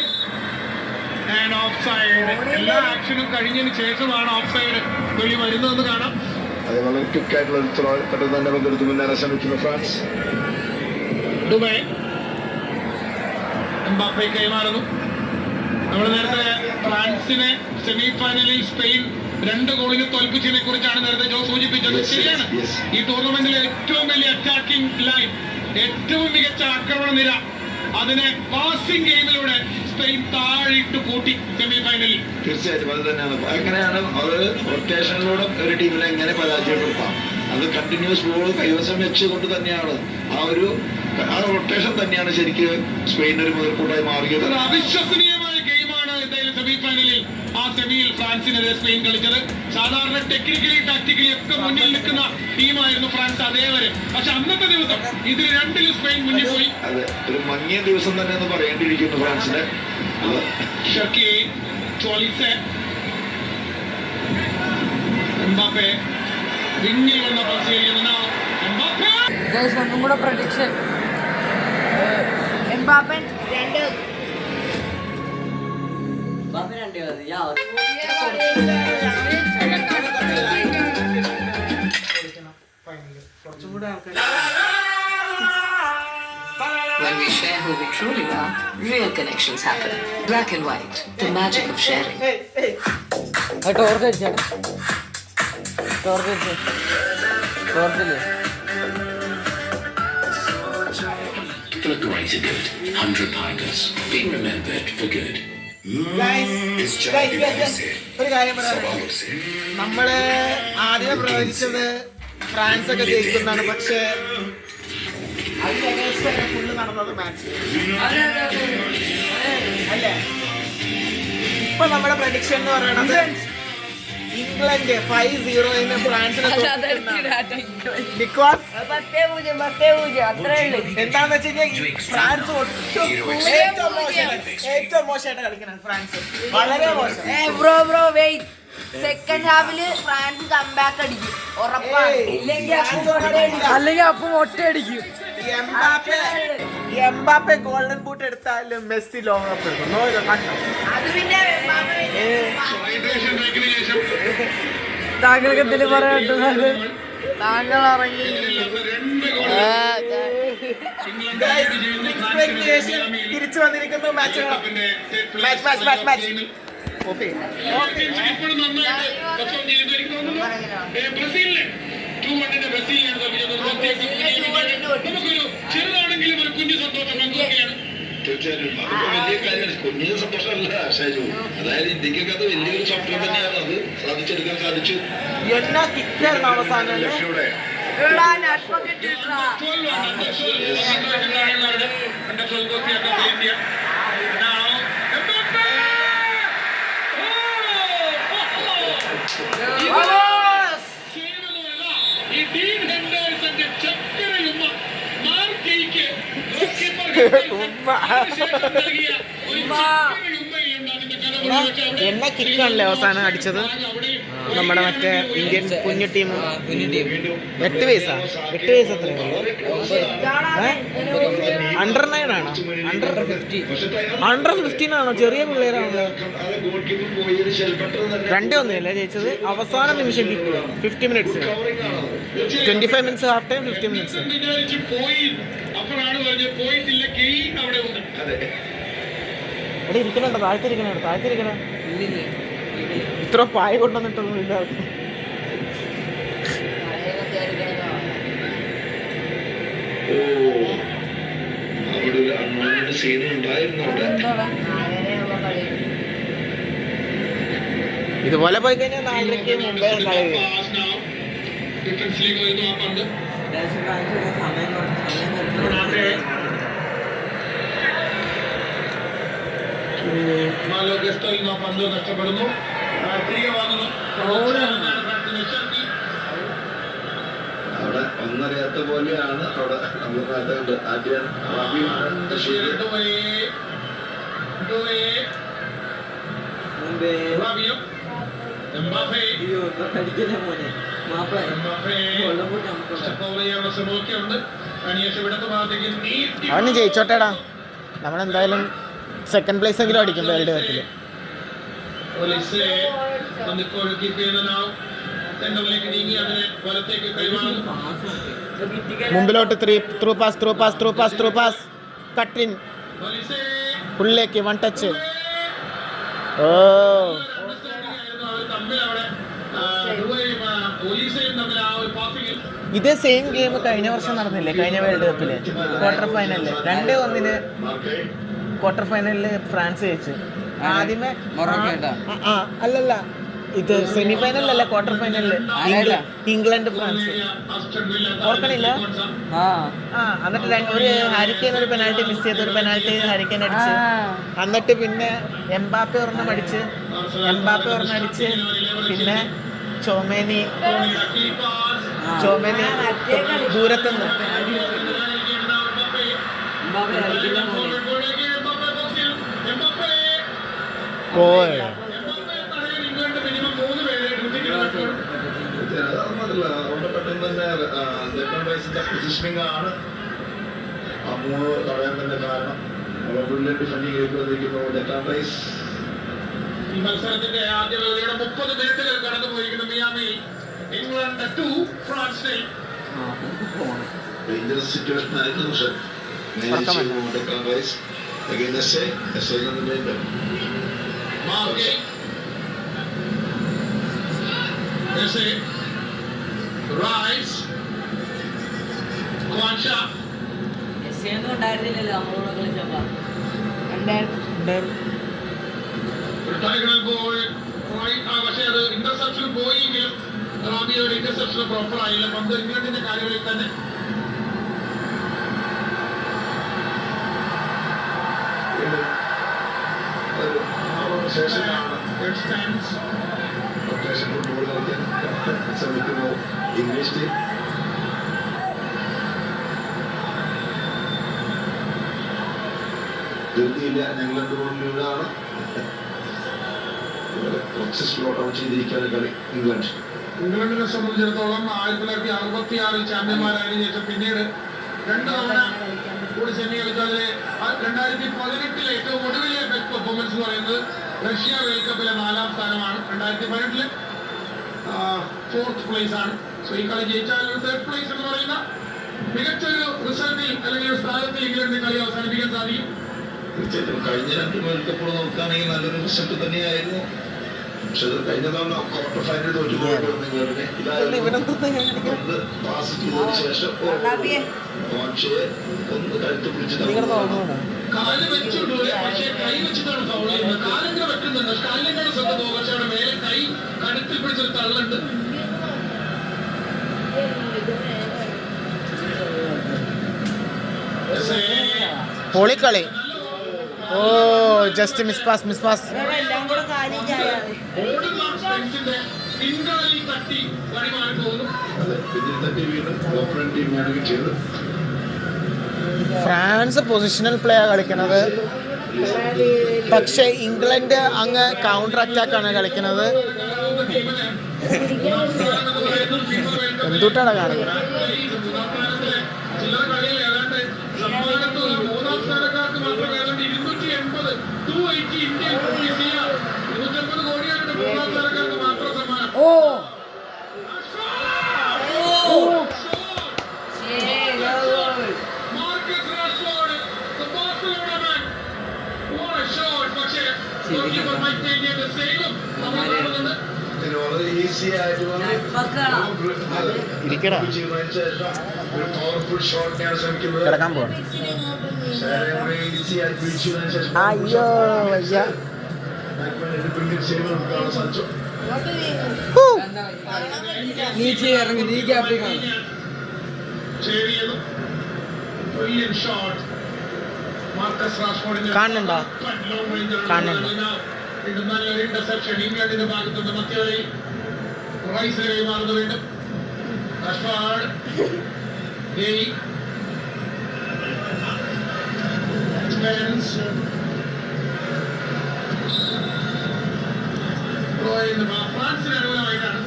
ഓഫ് സൈഡ്. എല്ലാ ആക്ഷനും കഴിഞ്ഞതിന് ശേഷമാണ് ഓഫ് സൈഡ് വെളി വരുന്നതെന്ന് കാണാം. അത് വളരെ ക്വിക്കായിട്ടുള്ള പെട്ടെന്ന് തന്നെ പങ്കെടുത്ത് മുന്നേറാൻ ശ്രമിക്കുന്നു ഫ്രാൻസ്. ഡുബൈ എംബാപ്പെ കൈമാറുന്നു. നമ്മൾ നേരത്തെ ഫ്രാൻസിനെ സെമി ഫൈനലിൽ സ്പെയിൻ 2 ഗോളിന് തോൽപ്പിച്ചതിനെ കുറിച്ചാണ് നേരത്തെ ജോ സൂചിപ്പിച്ചത്. ശരിയാണ്, ഈ ടൂർണമെന്റിലെ ഏറ്റവും വലിയ അറ്റാക്കിംഗ് ലൈൻ, ഏറ്റവും മികച്ച ആക്രമണ നിര, അതിനെ പാസിംഗ് ഗെയിമിലൂടെ സ്പെയിൻ താഴിട്ട് കൂട്ടി സെമി ഫൈനലിൽ. തീർച്ചയായിട്ടും അത് തന്നെയാണ്. അങ്ങനെയാണ് അത് റൊട്ടേഷനിലൂടെ ഒരു ടീമിനെ എങ്ങനെ പരാജയപ്പെടുത്താം, അത് കണ്ടിന്യൂസ് ബോൾ കൈവശം വെച്ചുകൊണ്ട് തന്നെയാണ് ആ റൊട്ടേഷൻ തന്നെയാണ് ശരിക്കും സ്പെയിൻ ഒരു മുതൽക്കൂട്ടായി മാറിയത്. അവിശ്വസനീയമായ ഗെയിമാണ് എന്തായാലും സെമി ഫൈനലിൽ ആ സെമിയിൽ ഫ്രാൻസിനെതിരെ സ്പെയിൻ കളിച്ചത്. സാധാരണ ടെക്നിക്കലി ടാക്ടിക്കലി ഒക്കെ മുന്നിൽ നിൽക്കുന്ന ടീമായിരുന്നു ഫ്രാൻസ് അതേവരെ. പക്ഷെ അന്നത്തെ ദിവസം ഇതിൽ 2 സ്പെയിൻ മുന്നിൽ പോയി. അതെ, ഒരു മങ്ങിയ ദിവസം തന്നെ എന്ന് പറയേണ്ടിയിരിക്കുന്നു ഫ്രാൻസിന്. ഷർക്കി, ചോളിസെ, എംബാപ്പെ പിന്നിൽ വന്ന പരിശീലിക്കുന്ന എംബാപ്പെ. ഒന്നും കൂടെ prediction. എംബാപ്പൻ 2. When we share who we truly are, real connections happen. Black and white, the magic of sharing. Torch ടോർച്ചില്ലേ For the greater good, 100 Tigers, being remembered for good. ഒരു കാര്യം പറയാം, നമ്മള് ആദ്യം പ്രവചിച്ചത് ഫ്രാൻസ് ഒക്കെ ജയിക്കുന്നതാണ്. പക്ഷേ അതിന് ഫുള്ള് നടന്നത് മാച്ച് അല്ലേ. ഇപ്പൊ നമ്മുടെ പ്രഡിക്ഷൻ എന്ന് പറയുന്നത് ഇംഗ്ലണ്ട് 5-0 ഫ്രാൻസിനെ ബിക്കോസ് എന്താന്ന് വെച്ച് കഴിഞ്ഞാൽ ഫ്രാൻസ് ഏറ്റവും മോശമായിട്ട് കളിക്കണം. ഫ്രാൻസ് വളരെ മോശം. ബ്രോ വെയിറ്റ്, സെക്കൻഡ് ഹാഫില് ഫ്രാൻസ് കംബാക്ക് അടിക്കും ഉറപ്പാണ്. അല്ലെങ്കിൽ അപ്പം ഒറ്റയടിക്കും. എംബാപ്പെ ഗോൾഡൻ ബൂട്ട് എടുത്താലും മെസ്സി ലോക കപ്പ് എടുക്കും. അത് പിന്നെ ഹൈഡ്രേഷൻ ബ്രേക്കിന് ശേഷം താങ്കൾക്ക് എന്തെങ്കിലും പറയട്ടെ? താങ്കൾ ഇറങ്ങി 2 ഗോൾ തിരിച്ചു വന്നിരിക്കുന്നു. മാച്ച് ഇപ്പോഴും നന്നായിട്ട് പെർഫോം ചെയ്യുന്നു. എനിക്ക് തോന്നുന്നു ബ്രസീലിനെ 2-1 ബ്രസീലിനാണ് നമുക്കൊരു ചെറുതാണെങ്കിലും ഒരു കുഞ്ഞു സന്തോഷം പങ്കുവയ്ക്കുകയാണ്. തീർച്ചയായിട്ടും അതിപ്പോ വലിയ കാര്യമാണ്. കുഞ്ഞിന് സന്തോഷമല്ല ഷൈജു, അതായത് ഇന്ത്യക്കൊക്കെ അത് വലിയൊരു സ്വപ്നം തന്നെയാണ്. അത് സാധിച്ചെടുക്കാൻ സാധിച്ചു. എന്നാ കിക്കായിരുന്നു അവസാനം. ലക്ഷ്മിയുടെ ഈ ഡീൻ ഹെൻഡേഴ്സന്റെ ചക്കരയുമ്മ മാർക്കൈക്ക് എന്നെ കിക്കാണല്ലേ അവസാനം അടിച്ചത് നമ്മുടെ മറ്റേ ഇന്ത്യൻ കുഞ്ഞു ടീം. 8 വയസ്സാ 8 വയസ്സ് എത്രയാണ്? അണ്ടർ 9 ആണോ? അണ്ടർ 15 ആണോ? ചെറിയ പിള്ളേരാണോ? 2-1 ജയിച്ചത്. അവസാന നിമിഷം kick 50 minutes 25 minutes half time 50 minutes. അപ്പോഴാണ് പറഞ്ഞത് പോയിട്ടില്ല, ഗെയി അവിടെ ഉണ്ട്. ഇവിടെ ഇരിക്കണുണ്ടോ? താഴ്ത്തിരിക്കണ ഇത്ര പായ കൊണ്ടുവന്നിട്ടൊന്നും ഇല്ല. അവിടെ ഒരു അണ്ണോന്റെ സീൻ ഉണ്ടായിരുന്നു അവിടെ. ഇതുപോലെ പോയി കഴിഞ്ഞാൽ 4:30 മുമ്പേ കളി. ഡിഫൻസിലേക്ക് വരുന്നു ആ പന്ത്. മാലോ ഗസ്റ്റോ ഇന്ന് ആ പന്ത് നഷ്ടപ്പെടുന്നു. തിരികെ വാങ്ങുന്നു. അവിടെ ഒന്നറിയാത്ത പോലെയാണ് അവിടെ നമ്മൾ നാട്ടുകൊണ്ട് ആദ്യം അവന് ജയിച്ചോട്ടേടാ. നമ്മളെന്തായാലും സെക്കൻഡ് പ്ലേസ് എങ്കിലും അടിക്കും വേൾഡ് കപ്പിൽ. സെന്ററിലേക്ക് നീങ്ങി അതിനെ വലത്തേക്ക് കൈമാറുന്നു. മുമ്പിലോട്ട് ത്രൂ പാസ് കട്ടിൻ വലിസേ ഉള്ളിലേക്ക് 1 ടച്ച്. ഓ ഇതേ സെയിം ഗെയിം കഴിഞ്ഞ വർഷം നടന്നില്ലേ, കഴിഞ്ഞ വേൾഡ് കപ്പില് ക്വാർട്ടർ ഫൈനലില് 2-1 ക്വാർട്ടർ ഫൈനലില് ഫ്രാൻസ് ജയിച്ചു. ആദ്യമേ അല്ലല്ല, ഇത് സെമി ഫൈനലിലല്ല, ക്വാർട്ടർ ഫൈനലില് ഇംഗ്ലണ്ട് ഫ്രാൻസ്. ഓർക്കണില്ല? എന്നിട്ട് ഒരു ഹാരിക്കെയിൻ ഒരു പെനാൽറ്റി മിസ് ചെയ്ത്, ഒരു പെനാൽറ്റി ഹാരിക്കെയിൻ അടിച്ച്, എന്നിട്ട് പിന്നെ എംബാപ്പെ ഒരെണ്ണം അടിച്ച്, പിന്നെ ചോമേനി ദൂരത്തുനിന്ന് പോയ പൊസിഷനിങ് ആണ് ആ 3 തടയാൻ തന്നെ കാരണം. ബ്രില്യന്റ് ഡിഫെൻഡിംഗ് വന്നിരിക്കുന്നു ഡെക്കാൻ റൈസ്. ഈ മത്സരത്തിന്റെ ആദ്യ വേളയുടെ 30 മിനിറ്റുകൾ കടന്നു പോയിരിക്കുന്നു. Miami England 2 France 0. Dangerous situation ആയിരുന്നു, പക്ഷെ മാനേജ് ചെയ്തു ഡെക്കാൻ റൈസ്. Again, എസ്എ വീണ്ടും മാർഗെ എസ്എ റൈസ് ക്വാൻഷ മെസ്സിയൊന്നും ഉണ്ടായിരുന്നില്ലല്ലോ നമ്മളോട് കളിച്ചപ്പോ. ടൈഗർ ഗോൾ പക്ഷേ അത് ഇന്റർസെപ്ഷൻ പോയെങ്കിലും റാബിയുടെ ഇന്റർസെപ്ഷൻ പ്രോപ്പർ ആയില്ല. പന്ത് ഇംഗ്ലണ്ടിന്റെ കാര്യങ്ങളിൽ തന്നെ. ശേഷമാണ് ഫുട്ബോൾ കളിക്കാൻ ശ്രമിക്കുന്നു ഇംഗ്ലീഷ് ടീം. ധൃതിയില്ല, ഇംഗ്ലണ്ട് ബോളിലൂടെയാണ് കുറച്ച് സ്ലോട്ട് ഔട്ട് ചെയ്തിരിക്കുകയാണ് കളി ഇംഗ്ലണ്ട്. ഇംഗ്ലണ്ടിനെ സംബന്ധിച്ചിടത്തോളം 1966 ചാമ്പ്യന്മാരായതിനു ശേഷം പിന്നീട് 2 തവണ കൂടി സെമി കളിച്ചതിൽ 2018 ഏറ്റവും ഒടുവിലെ ബെസ്റ്റ് പെർഫോമൻസ് എന്ന് പറയുന്നത് റഷ്യ വേൾഡ് കപ്പിലെ 4ാം സ്ഥാനമാണ്. 2018 4th പ്ലേസ് ആണ്. സോ ഈ കളി ജയിച്ചാൽ 3rd പ്ലേസ് എന്ന് പറയുന്ന മികച്ചൊരു റിസൾട്ടിൽ അല്ലെങ്കിൽ ഒരു സ്ഥാനത്തിൽ ഇംഗ്ലണ്ടിന് കളി അവസാനിപ്പിക്കാൻ സാധിക്കും. തീർച്ചയായിട്ടും കഴിഞ്ഞ 2 വേൾഡ് കപ്പുകൾ നോക്കുകയാണെങ്കിൽ നല്ലൊരു റിസൾട്ട് തന്നെയായിരുന്നു. പക്ഷെ അത് കഴിഞ്ഞ തവണ ക്വാർട്ടർ ഫൈനൽ തോറ്റുപോയിട്ടുണ്ട് ഇംഗ്ലണ്ടിനെ. ഇതായിരുന്നു പാസ് ചെയ്തതിനു ശേഷം ഒന്ന് കഴുത്ത് പിടിച്ച് കാല് വെച്ചിട്ടുണ്ട്, പക്ഷേ കൈ വെച്ചിട്ടാണ് ഫൗൾ ചെയ്യുന്നത്. കാലിങ്ങനെ വെക്കുന്നുണ്ട്, കാലിനെക്കാളും ശ്രദ്ധ പോകും. പക്ഷേ അവിടെ മേലെ കൈ കഴുത്തിൽ പിടിച്ചൊരു തള്ളുണ്ട്. പൊളിക്കളി. ഓ ജസ്റ്റ് മിസ് പാസ് എല്ലാം കൂടെ കാര്യം ചെയ്യാതെ ഓടുന്ന സ്പെൻസിന്റെ പിൻകാലിൽ തട്ടി വഴിമാറി പോകുന്നു. പിന്നിൽ തട്ടി വീണ്ടും ഓപ്പണന്റ് ടീമിനാണ് കിട്ടിയത്. ഫ്രാൻസ് പൊസിഷണൽ പ്ലേ ആണ് കളിക്കുന്നത്, പക്ഷേ ഇംഗ്ലണ്ട് അങ്ങ് കൗണ്ടർ അറ്റാക്ക് ആണ് കളിക്കുന്നത്. എന്തുട്ടാണ് കാണിക്കുന്നത്? ചില്ലറ കളിയിൽ ഏതാണ്ട് സമ്മാനത്ത് 3ാം സ്ഥാനക്കാർക്ക് മാത്രം ഏതാണ്ട് 280 ഇന്ത്യൻ 250 കോടിയാണ് 3ാം സ്ഥാനക്കാർക്ക് മാത്രം സമ്മാനം. Marcus Rashford, the Barcelona man. What a shot! പക്ഷേ goalkeeper Mike Maignan the save നമ്മൾ കാണുന്നുണ്ട്. വളരെ ഈസി ആയിട്ട് ഇരിക്കടാ, ചെയ്യുന്നതിന് ശേഷം ഒരു പവർഫുൾ ഷോട്ടിനാണ് ശ്രമിക്കുന്നത്. കിടക്കാൻ പോകണം. ഈസി ആയിട്ട് പിടിച്ചതിന് ശേഷം അയ്യോ വയ്യ. പിന്നിൽ സേവ് നമുക്ക് കാണാൻ സാധിച്ചു. Brilliant shot. Marcus Rashford കാണുന്നുണ്ടോ? കാണുന്നുണ്ട്. നല്ലൊരു ഇന്റർസെപ്ഷൻ ഇംഗ്ലണ്ടിന്റെ ഭാഗത്തുനിന്ന് മധ്യവഴി റൈസിന് കൈമാറുന്നു. വീണ്ടും റഷ്ഫോർഡ് സ്പെൻസ് ഫ്രാൻസിന് അനുകൂലമായിട്ടാണ്.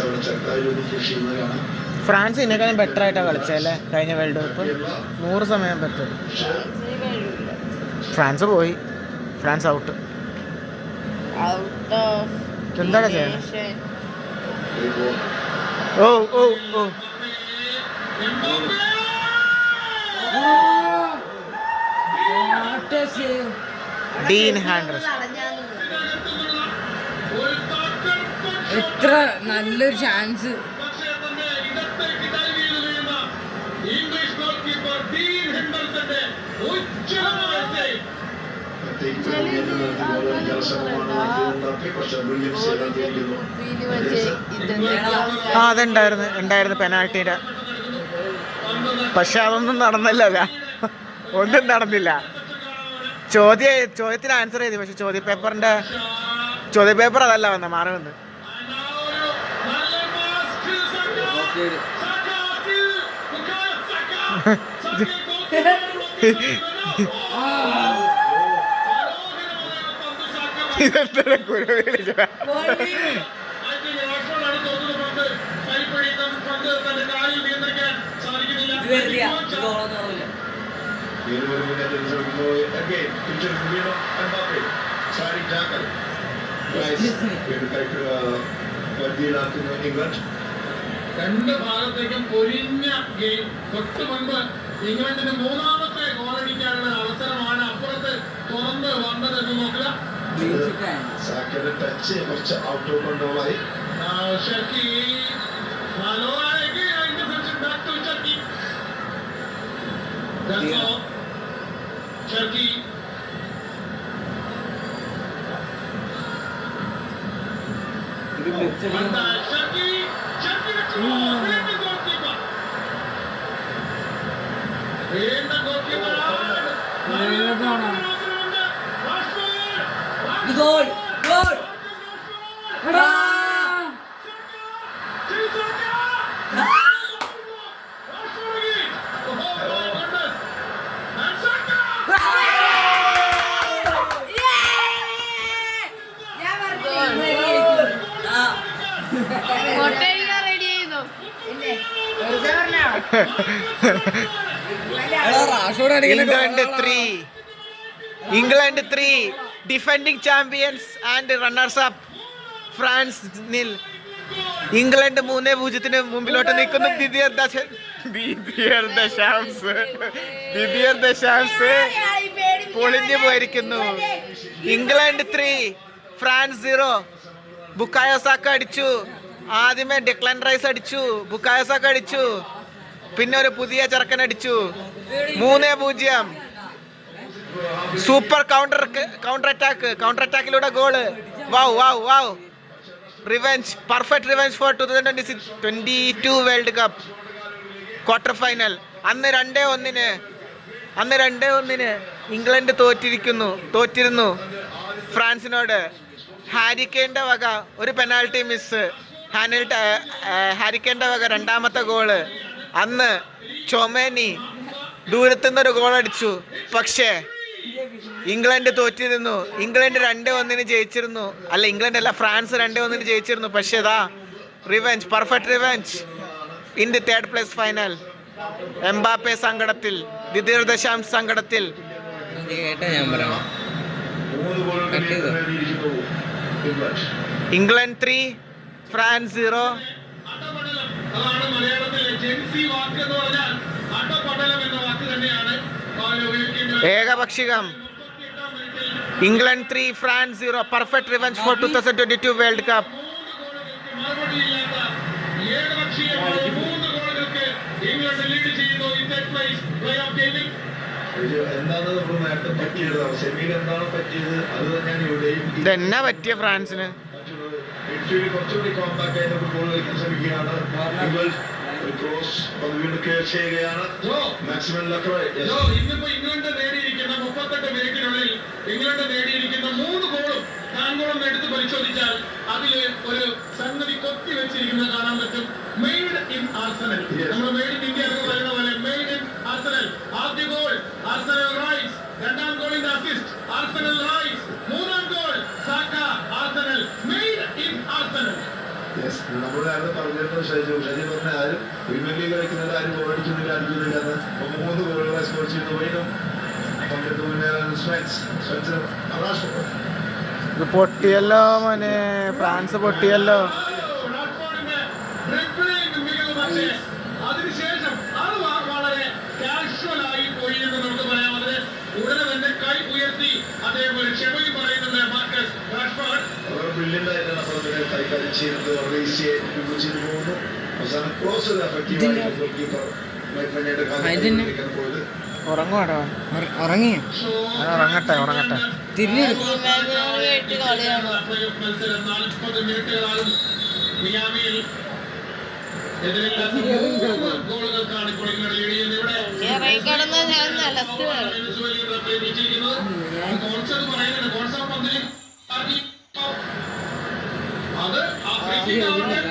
അവിടെ ചെറുതായി ഒരു പുഷ് ചെയ്യുന്നത് കാണാം. ഫ്രാൻസ് ഇതിനേക്കാളും ബെറ്റർ ആയിട്ടാണ് കളിച്ചതല്ലേ കഴിഞ്ഞ വേൾഡ് കപ്പ്? 100% ബെറ്റർ. ഫ്രാൻസ് പോയി, ഫ്രാൻസ് ഔട്ട്. എന്താണ് ചെയ്യുന്നത്? Nation. ഓ ഓ ഓ ഡീൻ ഹാൻഡ്രസ്. എത്ര നല്ലൊരു chance. English goal keeper Dean ഹെൻഡർസന്റെ ഉജ്ജ്വലമായ സേവ്. ആ അതുണ്ടായിരുന്നു പെനാൾട്ടിയുടെ. പക്ഷെ അതൊന്നും നടന്നില്ല, ഒന്നും നടന്നില്ല. ചോദ്യത്തിന് ആൻസർ ചെയ്തു, പക്ഷെ ചോദ്യ പേപ്പർ അതല്ല വന്ന മാറി വന്ന്. ഇതെന്താ കുരവിളിച്ച രണ്ട് ഭാഗത്തേക്കും പൊരിഞ്ഞ ഗെയിം. തൊട്ട് മുൻപ് ഇംഗ്ലണ്ടിന് മൂന്നാമത്തെ ഗോളടിക്കാനുള്ള അവസരമാണ് അപ്പുറത്ത് തുറന്ന് വന്നതെന്ന് നോക്കുക. കുറച്ച് ഔട്ട് ഓഫ് കൺട്രോളായി. ഷർക്കി ഷർക്കി Goal! Goal! England 3 defending champions and runners up France 0. England 3-0 മുമ്പിലോട്ട് നിൽക്കുന്നു. ദിദിയർ ദശാംസ് പൊളിഞ്ഞു പോയിരിക്കുന്നു. England 3 France 0. ബുക്കായോ സാക്ക അടിച്ചു. ആദ്യമേ ഡെക്ലൻ റൈസ് അടിച്ചു, ബുക്കായോ സാക്ക അടിച്ചു, പിന്നെ ഒരു പുതിയ ചെറുക്കൻ അടിച്ചു. 3-0. സൂപ്പർ കൗണ്ടർ അറ്റാക്കിലൂടെ goal. Wow revenge, perfect revenge for 2022 world cup quarter final. അന്ന് 2-1 ഇംഗ്ലണ്ട് തോറ്റിരുന്നു ഫ്രാൻസിനോട്. ഹാരിക്കെയിൻ്റെ വക ഒരു പെനാൽറ്റി മിസ്, ഹാരിക്കെയിൻ്റെ വക രണ്ടാമത്തെ ഗോള്. അന്ന് ചൊമേനി ദൂരത്തുനിന്നൊരു ഗോൾ അടിച്ചു. പക്ഷേ ഇംഗ്ലണ്ട് തോറ്റിരുന്നു. ഇംഗ്ലണ്ട് 2-1 ജയിച്ചിരുന്നു. ഫ്രാൻസ് 2-1 ജയിച്ചിരുന്നു. പക്ഷേ ഇതാ revenge, perfect revenge in the third place final. Mbappe സങ്കടത്തിൽ, ദിദിയർ ദശാംസ് സങ്കടത്തിൽ. England 3 France 0. അതാണ് മലയാളത്തിലെ ജെൻസി വാക്ക് എന്ന് പറഞ്ഞാൽ അട്ടപടലം എന്ന വാക്ക് തന്നെയാണ് ഉപയോഗിക്കുന്നത്. ഏകപക്ഷീയം. England 3 France 0. Perfect revenge for 2022 world cup. മറുപടിയില്ലാത്ത ഏകപക്ഷീയമായ 3 ഗോളുകൾക്ക് ഇംഗ്ലണ്ട് ലീഡ് ചെയ്യുന്നു. എന്താണ് നമ്മൾ നേരത്തെ പറ്റിയത്, സെമിയിൽ എന്താണ് പറ്റിയത് അത് തന്നെയാണ് ഇവിടെയും. ഇതെന്നാ പറ്റിയ ഫ്രാൻസിന്? കുറച്ചുകൂടി കോമ്പാക്ട് ആയിട്ട് ഗോൾ കളിക്കാൻ ശ്രമിക്കുകയാണ്. ക്രോസ് വീണ്ടും കെയർ ചെയ്യുകയാണ്. ഇന്നിപ്പോ ഇംഗ്ലണ്ട് നേടിയിരിക്കുന്ന 38 മിനിറ്റിനുള്ളിൽ ഇംഗ്ലണ്ട് നേടിയിരിക്കുന്ന 3 ഗോളും താങ്കളും എടുത്ത് പരിശോധിച്ചാൽ അതില് ഒരു സംഗതി കൊത്തി വെച്ചിരിക്കുന്നത് കാണാൻ പറ്റും. Made in Arsenal. നമ്മൾ മെയ്ഡ് ഇൻ ഇന്ത്യ എന്ന് പറയുന്ന പോലെ മെയ്ഡ് ഇൻ ആർസനൽ. ആദ്യ ഗോൾ ആർസനൽ റൈസ്, രണ്ടാം ഗോളിന്റെ അസിസ്റ്റ് ആർസനൽ റൈസ്, മൂന്നാം goal Saka Arsenal. Made in Arsenal. നമ്മൾ നേരത്തെ പറഞ്ഞിരുന്നു ഷജി പറഞ്ഞ ആരും പ്രീമിയർ ലീഗ് കളിക്കുന്നത് ആരും ഗോളടിക്കുന്നില്ല, അടിക്കുന്നില്ല എന്ന്. 3 ഗോളുകളെ സ്കോർ ചെയ്തു. വീണ്ടും ഇത് പൊട്ടിയല്ലോ മോനെ, ഫ്രാൻസ് പൊട്ടിയല്ലോ. അതിനുശേഷം അത് വളരെ കാഷ്വലായി പോയി എന്ന് നമുക്ക് പറയാം. അതിന് ഉടനെ തന്നെ കൈ ഉയർത്തി അദ്ദേഹം ഒരു ക്ഷമയും പറയുന്നുണ്ട് മാർക്കസ് റാഷ്ഫോർഡ്. ബ്രില്യന്റ് ആയിട്ടാണ് അദ്ദേഹം കൈകാര്യം ചെയ്യുന്നത്. വളരെ ഈസി ആയിട്ട് ചെയ്തു പോകുന്നു. അവസാനം ക്രോസ് ഒരു എഫക്റ്റീവ് ആയിട്ട് ഗോൾ കീപ്പർ പോയത്. ഉറങ്ങുവാടോ, ഉറങ്ങിയ ഉറങ്ങട്ടെ ഉറങ്ങട്ടെ. മത്സരം 40 മിനിറ്റുകളാകും. മിയാമിയിൽ ഗോളുകൾക്കാണ് ഇപ്പോൾ ഇങ്ങനെ ലീഡ് ചെയ്യുന്നത്. ഇവിടെ കോൺസെപ്റ്റ് പറയുന്നുണ്ട്. കോൺസെപ്റ്റ് പന്തിൽ അത്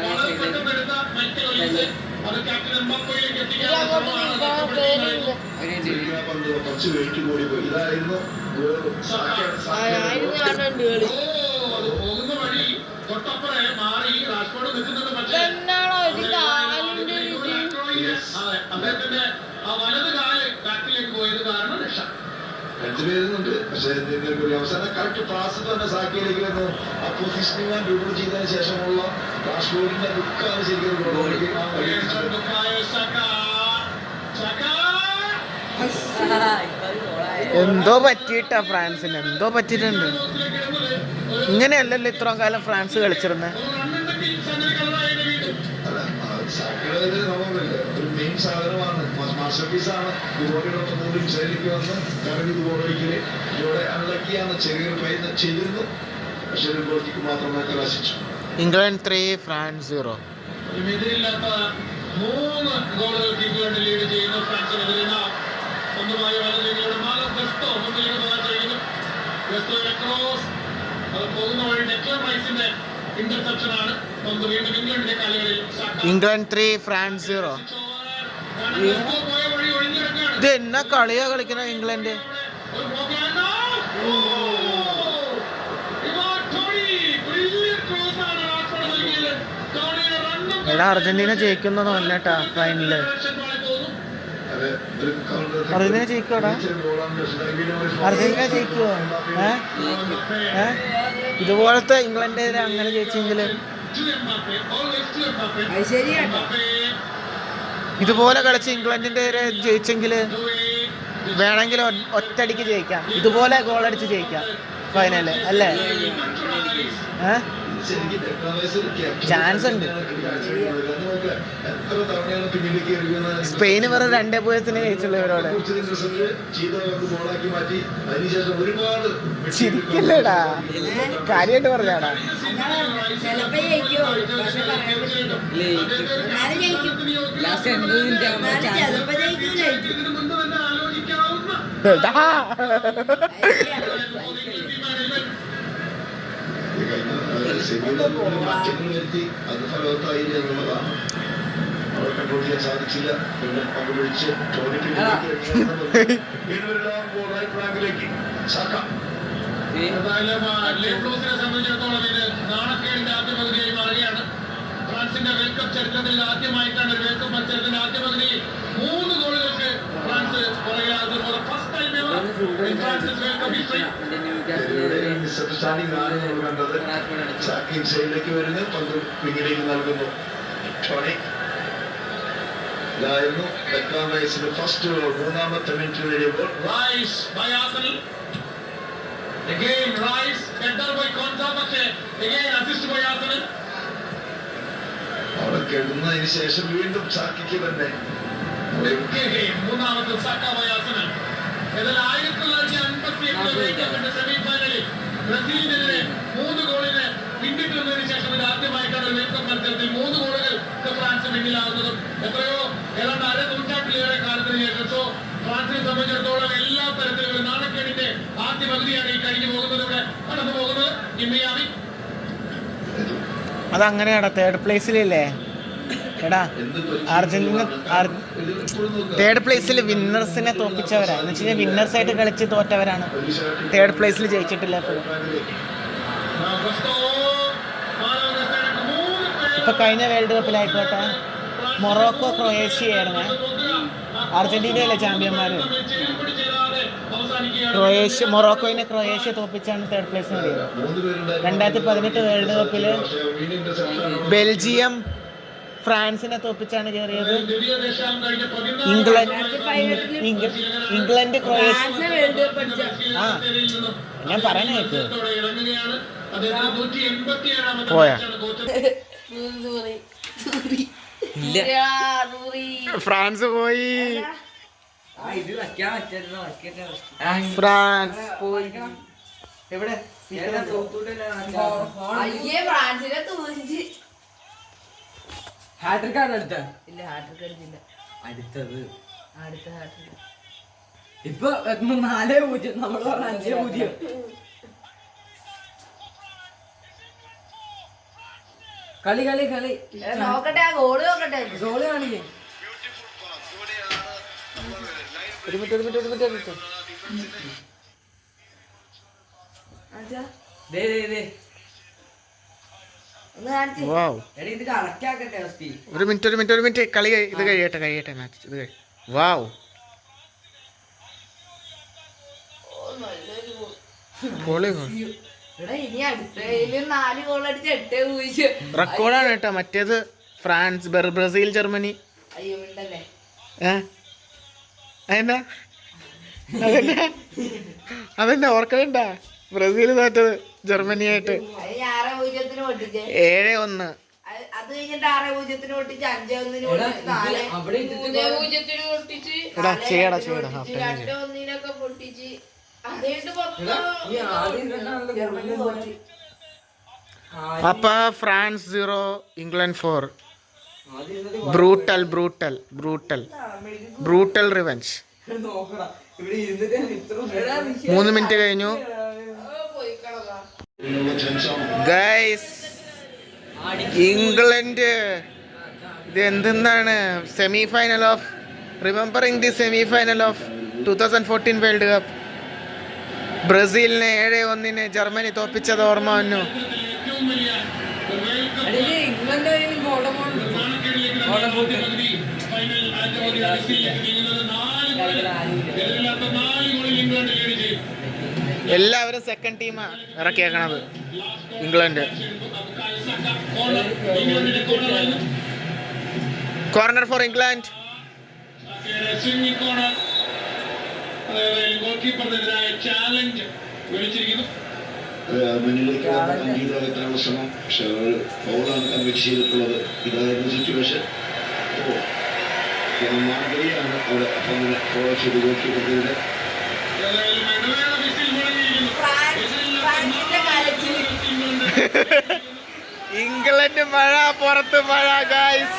വളരെ പെട്ടെന്ന് എടുത്ത മൈക്കൽ ഒലീസ് അത് ക്യാപ്റ്റൻ എംബാപ്പയിലേക്ക് എത്തിക്കാനുള്ള കുറച്ച് വെയിറ്റ് കൂടി പോയി. ഇതായിരുന്നു അത് പോകുന്ന വഴി തൊട്ടപ്പുറേ മാറി റാഷ്ഫോർഡ് നിൽക്കുന്നുണ്ട്. പക്ഷേ അദ്ദേഹത്തിന്റെ ആ വലത് കാല് ബാക്കിലേക്ക് പോയത് കാരണം രക്ഷ. രണ്ടുപേരുന്നുണ്ട്. പക്ഷേ ഒരു അവസാനം കറക്റ്റ് പാസ് തന്നെ സാക്കിയിലേക്ക് വന്നു. ആ പൊസിഷനിങ് ഞാൻ ഡ്യൂബിൾ ചെയ്തതിന് ശേഷമുള്ള റാഷ്ഫോർഡിന്റെ ലുക്കാണ് ശരിക്കും എന്തോ പറ്റിയിട്ടാ ഫ്രാൻസിന്, എന്തോ പറ്റിയിട്ടുണ്ട്. ഇങ്ങനെയല്ലല്ലോ ഇത്രയും കാലം ഫ്രാൻസ് കളിച്ചിരുന്നത്. ഒരു മെയിൻ സാധനമാണ്, മാസ്റ്റർ പീസാണ്. ഇതുപോലെയുള്ള മൂന്നും ശൈലിക്ക് വന്ന് കറങ്ങി ഗോളടിക്കല് ഇവിടെ അൺലക്കിയാണ്. ചെറിയൊരു പ്രയത്നം ചെയ്തിരുന്നു, പക്ഷെ ഒരു ഗോൾക്കിക്ക് മാത്രമേ കലാശിച്ചു. England 3 France 0. എതിരില്ലാത്ത 3 ഗോളുകൾക്ക് ഇംഗ്ലണ്ട് ലീഡ് ചെയ്യുന്നു. ഫ്രാൻസിനെതിരെ സ്വന്തമായ വലതുകളുടെ ഗസ്തോ മുന്നിലേക്ക് പോകാൻ ചെയ്യുന്നു. ഗസ്തോയുടെ ക്രോസ് അത് പോകുന്ന വഴി ഡെക്ലൻ റൈസിന്റെ ഇന്റർസെപ്ഷൻ ആണ്. പന്ത് വീണ്ടും ഇംഗ്ലണ്ടിന്റെ കാലുകളിൽ. England 3 France 0. പോയ വഴി ഒഴിഞ്ഞിടക്കാണ്. ഇത് എന്നാ കളിയാ കളിക്കുന്ന ഇംഗ്ലണ്ട്. എടാ അർജന്റീന ജയിക്കുന്നോ അല്ലേട്ടാ ഫൈനല്. അർജന്റീന ജയിക്കോടാ, അർജന്റീന ജയിക്കുവോ? ഇതുപോലത്തെ ഇംഗ്ലണ്ടിനെതിരെ അങ്ങനെ ജയിച്ചെങ്കിൽ, ഇതുപോലെ കളിച്ച് ഇംഗ്ലണ്ടിന്റെ ജയിച്ചെങ്കിൽ വേണമെങ്കിൽ ഒറ്റടിക്ക് ജയിക്കാം. ഇതുപോലെ ഗോളടിച്ച് ജയിക്കാം ഫൈനല് അല്ലേ? ചാൻസ് ഉണ്ട്. സ്പെയിന് വെറും 2-0 ജയിച്ചുള്ളൂ ഇവരോട്. ചിരിക്കല്ലേടാ, കാര്യമായിട്ട് പറഞ്ഞാടാ. മാറ്റങ്ങൾ വരുത്തി അത് ഫലവത്തായില്ല എന്നുള്ളതാണ്. അവരെ കൺട്രോൾ ചെയ്യാൻ സാധിച്ചില്ല. പിന്നെ പങ്കുപിടിച്ച് സംബന്ധിച്ചിടത്തോളം ഇത് നാണക്കേടിന്റെ ആദ്യ പകുതിയായി മാറുകയാണ്. ഫ്രാൻസിന്റെ വേൾഡ് കപ്പ് ചരിത്രത്തിൽ ആദ്യമായിട്ടാണ് വേൾഡ് കപ്പ് മത്സരത്തിന്റെ ആദ്യ പകുതിയിൽ 3 ഗോളുകൾക്ക് ഫ്രാൻസ് പുറകിലാകുന്നത്. First time ever in France's world cup history. കണ്ടത് സാക്കിംഗ് സൈഡിലേക്ക് വരുന്നു, പന്ത് പിന്നിലേക്ക് നൽകുന്നു. ഇതായിരുന്നു ഡെക്ലാൻ റൈസിന്റെ ഫസ്റ്റ് ഗോൾ. 3-ാമത്തെ മിനിറ്റിൽ കഴിയുമ്പോൾ അവിടെ കെടുന്നതിന് ശേഷം വീണ്ടും സാക്കിക്ക് തന്നെ 3-ാമത്തെ സാക്കാവയാസനം. എന്നാൽ 1958 സെമിഫൈനലിൽ ബ്രസീലിനെതിരെ 3 ഗോളിന് പിന്നിട്ടുന്നതിന് ശേഷം ഇത് ആദ്യമായിട്ടാണ് വേൾഡ് കപ്പ് മത്സരത്തിൽ 3 ഗോളുകൾ ഫ്രാൻസ് പിന്നിലാകുന്നതും. എത്രയോ ഏതാണ്ട് നൂറ്റാണ്ടിലേറെ കാലത്തിന് ശേഷം. സോ ഫ്രാൻസിനെ സംബന്ധിച്ചിടത്തോളം എല്ലാ തരത്തിലും നാണക്കേടിന്റെ ആദ്യ പകുതിയാണ് ഈ കഴിഞ്ഞു പോകുന്നത്, ഇവിടെ കടന്നു പോകുന്നത്. ഇമ്മിയാമി അതങ്ങനെയാടാ, 3rd പ്ലേസിലല്ലേ എടാ അർജന്റീന. 3rd പ്ലേസിൽ വിന്നേഴ്സിനെ തോപ്പിച്ചവരാ, എന്ന് വെച്ച് കഴിഞ്ഞാൽ വിന്നേഴ്സ് ആയിട്ട് കളിച്ച് തോറ്റവരാണ് 3rd പ്ലേസിൽ ജയിച്ചിട്ടില്ല എപ്പോഴും. ഇപ്പൊ കഴിഞ്ഞ വേൾഡ് കപ്പിലായിക്കോട്ടെ മൊറോക്കോ ക്രൊയേഷ്യ ആയിരുന്നു, അർജന്റീനയല്ലേ ചാമ്പ്യന്മാര്. ക്രൊയേഷ്യ മൊറോക്കോയിനെ ക്രൊയേഷ്യ തോപ്പിച്ചാണ് തേർഡ് പ്ലേസ് നേടിയത്. 2018 വേൾഡ് കപ്പിൽ ബെൽജിയം ഫ്രാൻസിനെ തോപ്പിച്ചാണ് കയറിയത്. England Croatia. വേൾഡ് കപ്പ് അടിച്ച ആ ഞാൻ പറയണ കേക്ക് പോയാ ഫ്രാൻസ് പോയി. ഫ്രാൻസ് പോയി. എവിടെ അയ്യേ ഫ്രാൻസിനെ തൂരിച്ച് ഹാട്രിക്കാണ് അടുത്ത ഇല്ല ഹാട്രിക് അടിച്ചില്ല. അടുത്തത് അടുത്ത ഹാട്രിക് ഇപ്പൊ 4-0 നമ്മൾ പറഞ്ഞ 5-0. കളി കളി കളി നോക്കട്ടെ ആ ഗോള് നോക്കട്ടെ. ഗോള് കാണിക്കേ. ഒരു മിനിറ്റ് അച്ഛാ ദേ ദേ ദേ ഒന്ന് കാണിച്ച്. വാവ്. എടി ഇത് കറക്റ്റാക്കട്ടെ ഹസ്തി. ഒരു മിനിറ്റ് കളി ഇത് കഴിയട്ടെ മാച്ച് ഇത് വാവ്. ഗോളി എടാ ഇനി അടുത്തയില് 4 ഗോൾ അടിച്ച് 8 പൂജ്യം. റെക്കോർഡാണ് കേട്ടോ. മറ്റേത് ഫ്രാൻസ് ബ്രസീൽ ജർമ്മനി. അയ്യോ ഉണ്ടല്ലേ അതെന്നെ ഓർക്കണ്ട. ബ്രസീൽ തോറ്റത് ജർമ്മനിയായിട്ട് അത് 6-0 പൊട്ടിച്ചേ. 7-1. അത് കഴിഞ്ഞിട്ട് 6-0 പൊട്ടിച്ച് 5-1 പൊട്ടിച്ച് 4-0 പൊട്ടിച്ച് എടാ ചെയ്യടാ 2-1 പൊട്ടിച്ച് അത് കഴിഞ്ഞിട്ട് ജർമ്മനി തോറ്റ്. അപ്പ France 0 England 4. Brutal revenge. 3 minute കഴിഞ്ഞു ഗൈസ്. ഇംഗ്ലണ്ട് ഇത് എന്തെന്നാണ് semi final of remembering the semi final of 2014 world cup. ബ്രസീലിനെ 7-1 ജർമ്മനി തോപ്പിച്ചത് ഓർമ്മ വന്നു. ഇംഗ്ലണ്ട് എല്ലാവരും സെക്കൻഡ് ടീമാ ഇറക്കിയേക്കണത്. England corner for England. Challenge വിളിച്ചിരിക്കുന്നു. മുന്നിലേക്ക് അംഗീകാരത്തിനുള്ള ശ്രമം. പക്ഷെ ഫൗളാണ് കൺവിക്ട് ചെയ്തിട്ടുള്ളത്. ഇതായിരുന്നു സിറ്റുവേഷൻ. മാർഗരിയാണ് അവിടെ അപ്പം ഫോളോ ചെയ്ത് ഗോൾ കീപ്പറിന്റെ ഫ്രാൻസിന്റെ കളിച്ച് ഇംഗ്ലണ്ട് മഴ പുറത്ത് മഴ ഗൈസ്.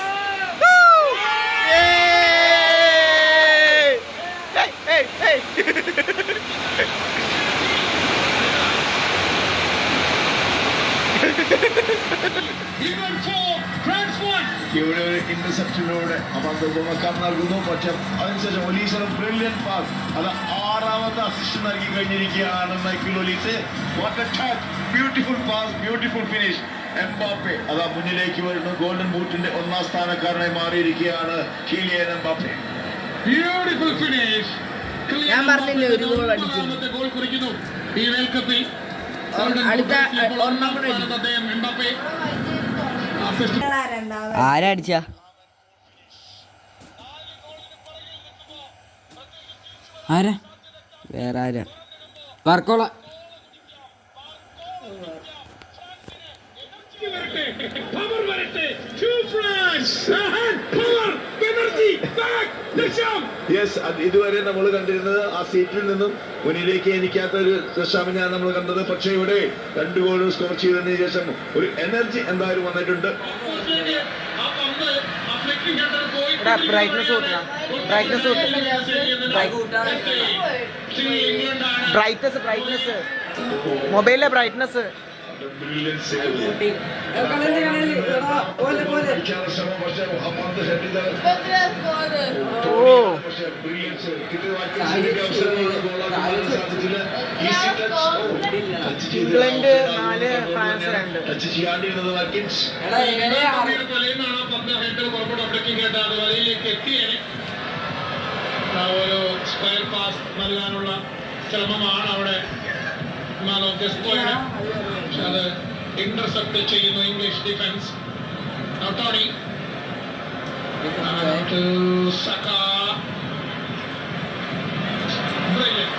ഇവിടെ ഒരു ഇന്റർസെപ്ഷനിലൂടെ അപകടം നൽകുന്നു. പക്ഷെ അതിനുശേഷം ഒലീസിന് ബ്രില്യന്റ് പാസ്. അത് 6ാമത്തെ അസിസ്റ്റ് നൽകി കഴിഞ്ഞിരിക്കുകയാണ് Michael Olise. What A touch, beautiful pass, beautiful finish. Mbappe അതാ മുന്നിലേക്ക് വരുന്നു. ഗോൾഡൻ ബൂട്ടിന്റെ 1ാം സ്ഥാനക്കാരനായി മാറിയിരിക്കുകയാണ് കിലിയൻ എംബാപ്പെ. Beautiful finish. ഞാൻ പറഞ്ഞില്ലേ ഒരു ഗോൾ അടിച്ചു. ഗോൾ കുറിക്കുന്നു ഈ വേൾഡ് കപ്പിൽ. അടുത്ത ഒരെണ്ണം കൂടെ അടിക്കും. അദ്ദേഹം എംബാപ്പെ ആരാ അടിച്ച? ആരാ? വേറെ ആരാ? വർക്കോള. ഇതുവരെ നമ്മൾ കണ്ടിരുന്നത് ആ സീറ്റിൽ നിന്നും മുന്നിലേക്ക് എനിക്കാത്ത ഒരു ദശാമിനെയാണ് നമ്മൾ കണ്ടത്. പക്ഷേ ഇവിടെ 2 ഗോൾ സ്കോർ ചെയ്തതിനു ശേഷം ഒരു എനർജി എന്തായാലും വന്നിട്ടുണ്ട്. ബ്രൈറ്റ്നസ് മൊബൈലിലെ ബ്രൈറ്റ്നസ്. England 4 France 2. ഒരു സ്ക്വയർ പാസ് നൽകാനുള്ള ശ്രമമാണ് അവിടെ മാനോ ഗസ്കോയുടെ. പക്ഷെ അത് ഇന്റർസെപ്റ്റ് ചെയ്യുന്നു English defence. Tony to Saka. Brilliant.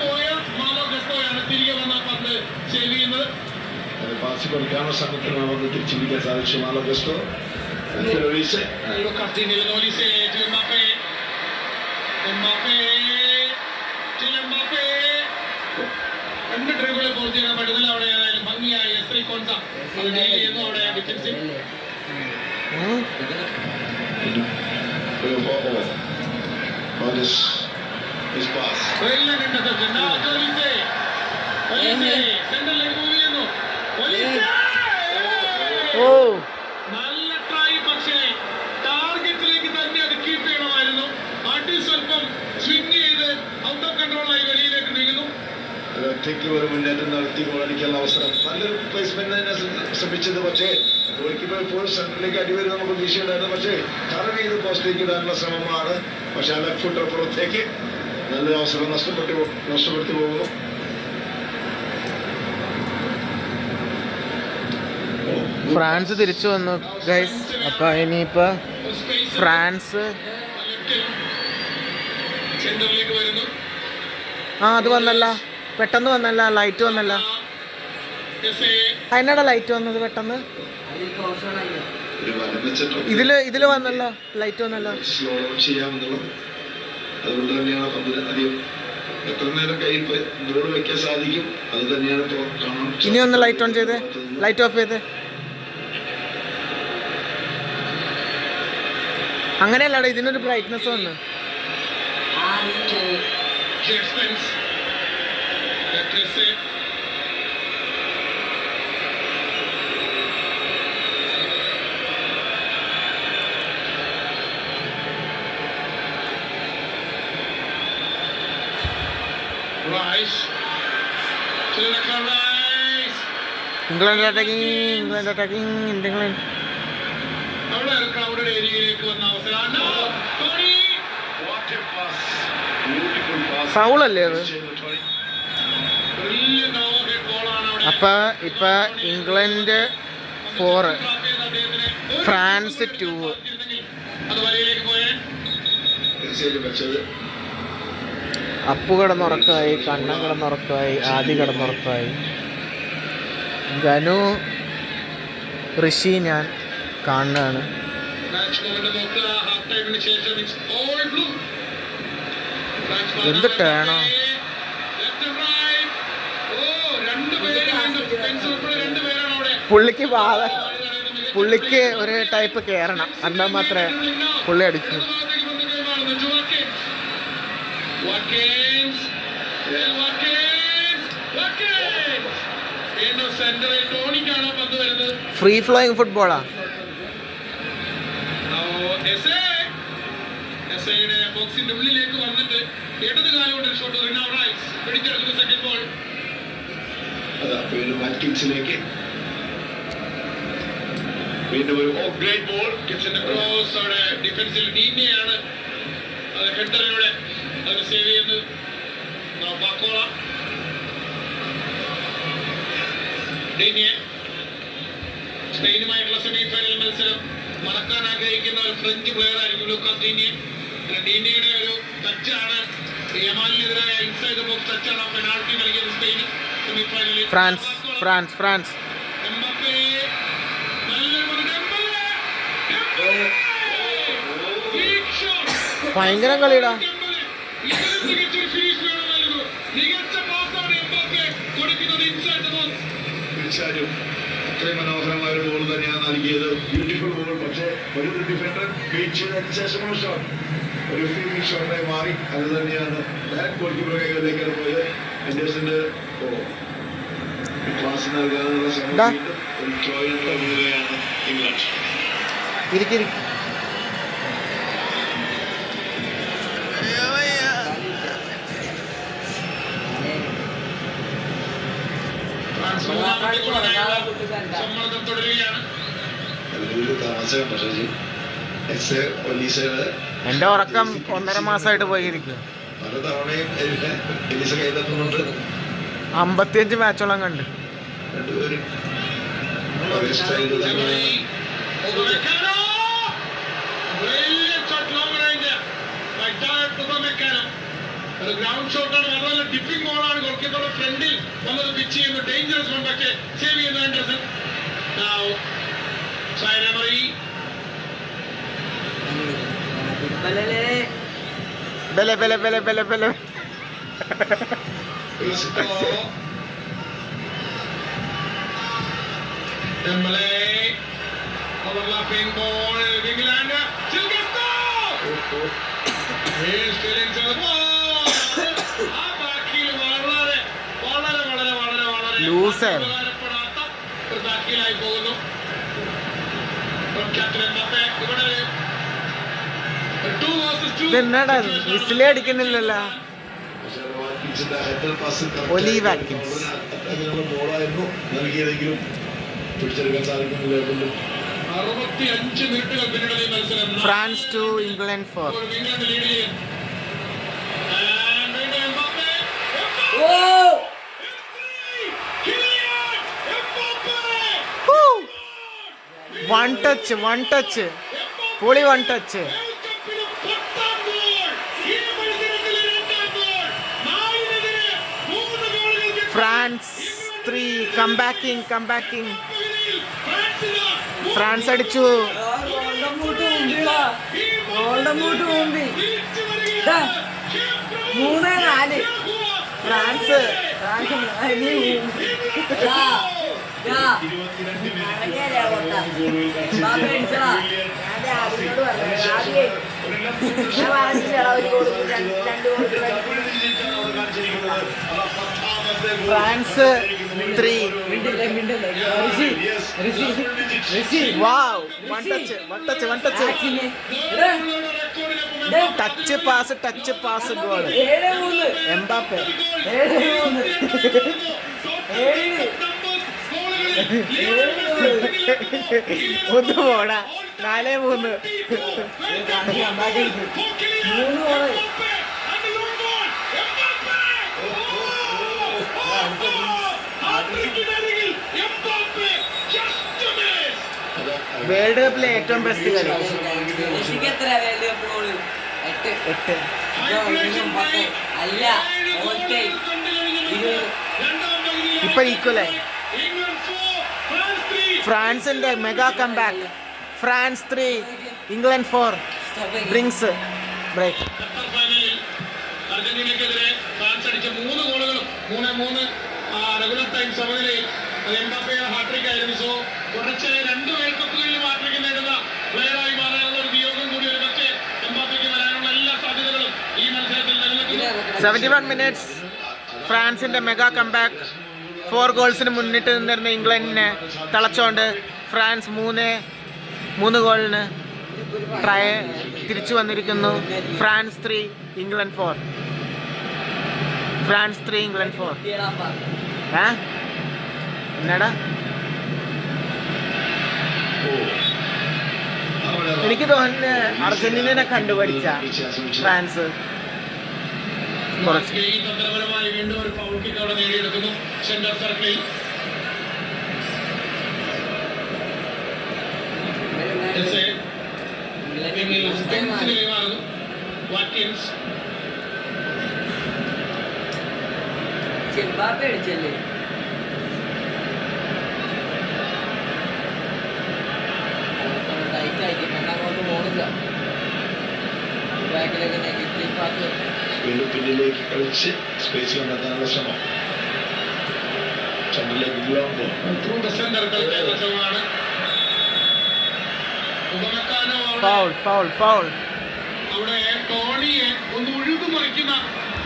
പോയ മാനോ ഗസ്കോയാണ് തിരികെ വന്ന പന്ത് സേവ് ചെയ്യുന്നത്. പാസ് കൊടുക്കാനുള്ള ശ്രമത്തിനാണ് വന്ന് തിരിച്ചിരിക്കാൻ സാധിച്ചു മാലോ ഗസ്റ്റോ. രണ്ട് ഡ്രൈവുകളെ പൂർത്തിയാക്കാൻ പറ്റുന്നില്ല. അവിടെ ഏതായാലും ഭംഗിയായി എസ്ത്രീ കോൺസ അത് ഡീൽ ചെയ്യുന്നു. അവിടെ ഡിഫൻസിൽ നല്ല ട്രൈ, പക്ഷേ ടാർഗറ്റിലേക്ക് തന്നെ അത് കീപ്പ് ചെയ്യണമായിരുന്നു. അടി സ്വല്പം സ്വിംഗ് ചെയ്ത് ഔട്ട് ഓഫ് കൺട്രോളായി വെളിയിലേക്ക് നീങ്ങുന്നു. ഒറ്റയ്ക്ക് ഒരു മുന്നേറ്റം നടത്തി ഗോളടിക്കാനുള്ള അവസരം. നല്ലൊരു പ്ലേസ്മെന്റ് തന്നെ ശ്രമിച്ചത്. പക്ഷേ ഗോൾക്കീപ്പർ ഇപ്പോൾ സെന്ററിലേക്ക് അടിവരും നമുക്ക് പ്രതീക്ഷയുണ്ടായിരുന്നു. പക്ഷേ കറവ് ചെയ്ത് പോസ്റ്റിലേക്ക് ഇടാനുള്ള ശ്രമമാണ്. പക്ഷേ ആ ലെഫ്റ്റ് ഫുട്ടർ പുറത്തേക്ക് നല്ലൊരു അവസരം നഷ്ടപ്പെടുത്തി പോകുന്നു. ഫ്രാൻസ് തിരിച്ചു വന്നു ഗൈസ്. അപ്പൊ ഇനിയിപ്പോ ഫ്രാൻസ് സെന്ററിലേക്ക് വരുന്നു. അത് വന്നല്ല, പെട്ടെന്ന് വന്നല്ല, ലൈറ്റ് വന്നല്ല. അതിനാടാ ലൈറ്റ് വന്നത് പെട്ടെന്ന്. ഇതില് വന്നല്ലോ, ലൈറ്റ് വന്നല്ലോ. സ്ലോ ഡൗൺ ചെയ്യാമെന്നുള്ളത് അതുകൊണ്ട് തന്നെയാണ് പന്തിന് അധികം എത്ര നേരം കയ്യിൽ ബോൾ വെക്കാൻ സാധിക്കും അത് തന്നെയാണ് ഇപ്പോൾ കാണാൻ. ഇനി ഒന്ന് ലൈറ്റ് ഓൺ ചെയ്തേ, ലൈറ്റ് ഓഫ് ചെയ്തേ. അങ്ങനെയല്ലാടാ, ഇതിനൊരു ബ്രൈറ്റ്നെസ് വന്നു. England attacking, England attacking, England. അവിടെ ക്രൗഡഡ് ഏരിയയിലേക്ക് വന്ന അവസരം. ഫൗളല്ലേ അത്? അപ്പൊ ഇപ്പൊ ഇംഗ്ലണ്ട് 4, ഫ്രാൻസ് 2. അത് വലയിലേക്ക് പോയേ. അപ്പു കിടന്നുറക്കമായി, കണ്ണൻ കിടന്നുറക്കമായി, ആദി കിടന്നുറക്കമായി, ധനു, ഋഷി ഞാൻ കാണുകയാണ്. എന്ത് ടേണോ പുള്ളിക്ക് പുള്ളിക്ക് ഒരു ടൈപ്പ് കയറണം, എന്നാൽ മാത്രമേ പുള്ളി അടിക്കൂ. Free flowing ഫുട്ബോളാ. ബോക്സിന്റെ ഉള്ളിലേക്ക് വന്നിട്ട് ഇടത് കാലം കൊണ്ട് ഷോട്ട് പിടിച്ചെടുക്കുന്ന സെക്കൻഡ് ബോൾ. വീണ്ടും ഒരു ഗ്രേറ്റ് ബോൾ. കിച്ചന്റെ ക്രോസ് അവിടെ ഡിഫൻസിൽ ഡീനെയാണ് അത് ഹെഡറിലൂടെ അത് സേവ് ചെയ്യുന്നത്. ബാക്കോള ഡീനിയെ സ്പെയിനുമായിട്ടുള്ള സെമി ഫൈനൽ മത്സരം മറക്കാൻ ആഗ്രഹിക്കുന്ന ഒരു ഫ്രഞ്ച് പ്ലെയർ ആയിരിക്കും ലൂക്കാസ് ഡീനിയെ. ഡീനിയുടെ ഒരു ടച്ചാണ് യമാലിനെതിരായ ഇൻസൈഡ് ബോക്സ് ടച്ചാണ് പെനാൾട്ടി നൽകിയത് സ്പെയിൻ സെമി ഫൈനലിൽ. ഫ്രാൻസ് ഫ്രാൻസ് ഫ്രാൻസ് ഭയങ്കര കളിയടാ. തീർച്ചയായും അത്രയും മനോഹരമായ ഒരു ബോൾ തന്നെയാണ് നൽകിയത്. Beautiful ball. പക്ഷേ ഒരു ഡിഫൻഡർ ബീറ്റ് ചെയ്തതിന് ശേഷമുള്ള ഷോട്ട് ഒരു ഫീൽഡിംഗ് ഷോട്ടായി മാറി. അത് തന്നെയാണ് ഗോൾകീപ്പർ കൈകളിലേക്കാണ് പോയത്. എൻഡേഴ്സിന്റെ ക്ലാസ് നൽകാനുള്ള ശ്രമം ഒരു ട്രോയിൽ തുടങ്ങുകയാണ് ഇംഗ്ലണ്ട്. സമ്മർദ്ദം തുടരുകയാണ്. എന്റെ ഉറക്കം 1.5 മാസമായിട്ട് പോയിരിക്കും. പലതവണയും എലിസ കൈതട്ടുന്നുണ്ട്. 55 മാച്ചോളം കണ്ട്. രണ്ടുപേരും ഒരേ സ്റ്റൈല് തന്നെ. Upamecano! Brilliant shot, long range. By Dayot Upamecano. ഒരു ഗ്രൗണ്ട് ഷോട്ടാണ്, വളരെ ഡിപ്പിംഗ് ബോളാണ്. ഗോൾക്കീപ്പറുടെ ഫ്രണ്ടിൽ വന്നത് പിച്ച് ചെയ്യുന്നു. ഡേഞ്ചറസ് വൺ, പക്ഷേ സേവ് ചെയ്യുന്നു Anderson. Now, Zaire Emery. Bale. Dembele. Overlapping ball. England. Still gets goal. He's still into the ball. ആ ബാക്കിൽ വളരെ Loser. ഉപകാരപ്പെടാത്ത ഒരു ബാക്കിലായി പോകുന്നു. ക്യാപ്റ്റൻ എംബാപ്പെ ഇവിടെ 2 versus 2. ഇതെന്നാടാ വിസിലേ അടിക്കുന്നില്ലല്ലോ. ഒലി വാറ്റ്കിൻസ്. ബോളായിരുന്നു നൽകിയതെങ്കിലും പിടിച്ചെടുക്കാൻ സാധിക്കുന്നില്ല. 65 മിനിറ്റുകൾ പിന്നിടുന്ന ഈ മത്സരം. France 2 England 4. ഇംഗ്ലണ്ട് ലീഡ് ചെയ്യും. One touch. Poli one touch. France 3 comebacking. France അടിച്ചു. France France 3. Wow, one touch. Touch pass goal. Mbappe. ഒന്ന് പോടാ. 4-3. വേൾഡ് കപ്പിലെ ഏറ്റവും ബെസ്റ്റ് കളി. 8. ഇപ്പൊ ഈക്വലായി. ഫ്രാൻസിന്റെ mega comeback. France 3 England 4 brings break. അർജന്റീനയ്ക്കെതിരെ ഫ്രാൻസ് അടിച്ച 3 ഗോളുകളും 3-3 റെഗുലർ ടൈം സമനിലയിൽ. എംബാപ്പയുടെ ഹാട്രിക് ആയിരുന്നു. സോ കുറച്ച് 2 വേൾഡ് കപ്പുകളിലും ഹാട്രിക് നേടുന്ന പ്ലെയറായി മാറാനുള്ള ഒരു വിയോഗം കൂടി ഒരു പക്ഷേ എംബാപ്പയ്ക്ക് വരാനുള്ള എല്ലാ സാധ്യതകളും ഈ മത്സരത്തിൽ നിലനിൽക്കുന്നു. 71 minutes ഫ്രാൻസിന്റെ മെഗാ കംബാക്ക്. 4 ഗോൾസിന് മുന്നിട്ട് നിന്നിരുന്ന ഇംഗ്ലണ്ടിനെ തളച്ചോണ്ട് ഫ്രാൻസ് 3 ഗോളിന് തിരിച്ചു വന്നിരിക്കുന്നു. France 3 England 4. France 3 England 4. എന്നാടാ എനിക്ക് തോന്നുന്നു അർജന്റീനനെ കണ്ടുപിടിച്ച ഫ്രാൻസ് കുറച്ച്. തന്ത്രപരമായി വീണ്ടും ഒരു ഫൗൾ കിക്ക് അവിടെ നേടിയെടുക്കുന്നു സെന്റർ സർക്കിളിൽ. വാറ്റ്കിൻസ് അടിച്ചല്ലേ അങ്ങോട്ട് പോണില്ല. ബാക്കിലേക്ക് നെഗറ്റീവ് പാസ് പിന്നിലേക്ക് കളിച്ച് സ്പേസ് കണ്ടെത്താനുള്ള ശ്രമം. ചന്ദ്രലേക്ക് ത്രൂ ദ സെന്റർ കളിക്കുന്ന ശ്രമമാണ്. ഫൗൾ. അവിടെ ടോണിയെ ഒന്ന് ഉഴുതുമറിക്കുന്ന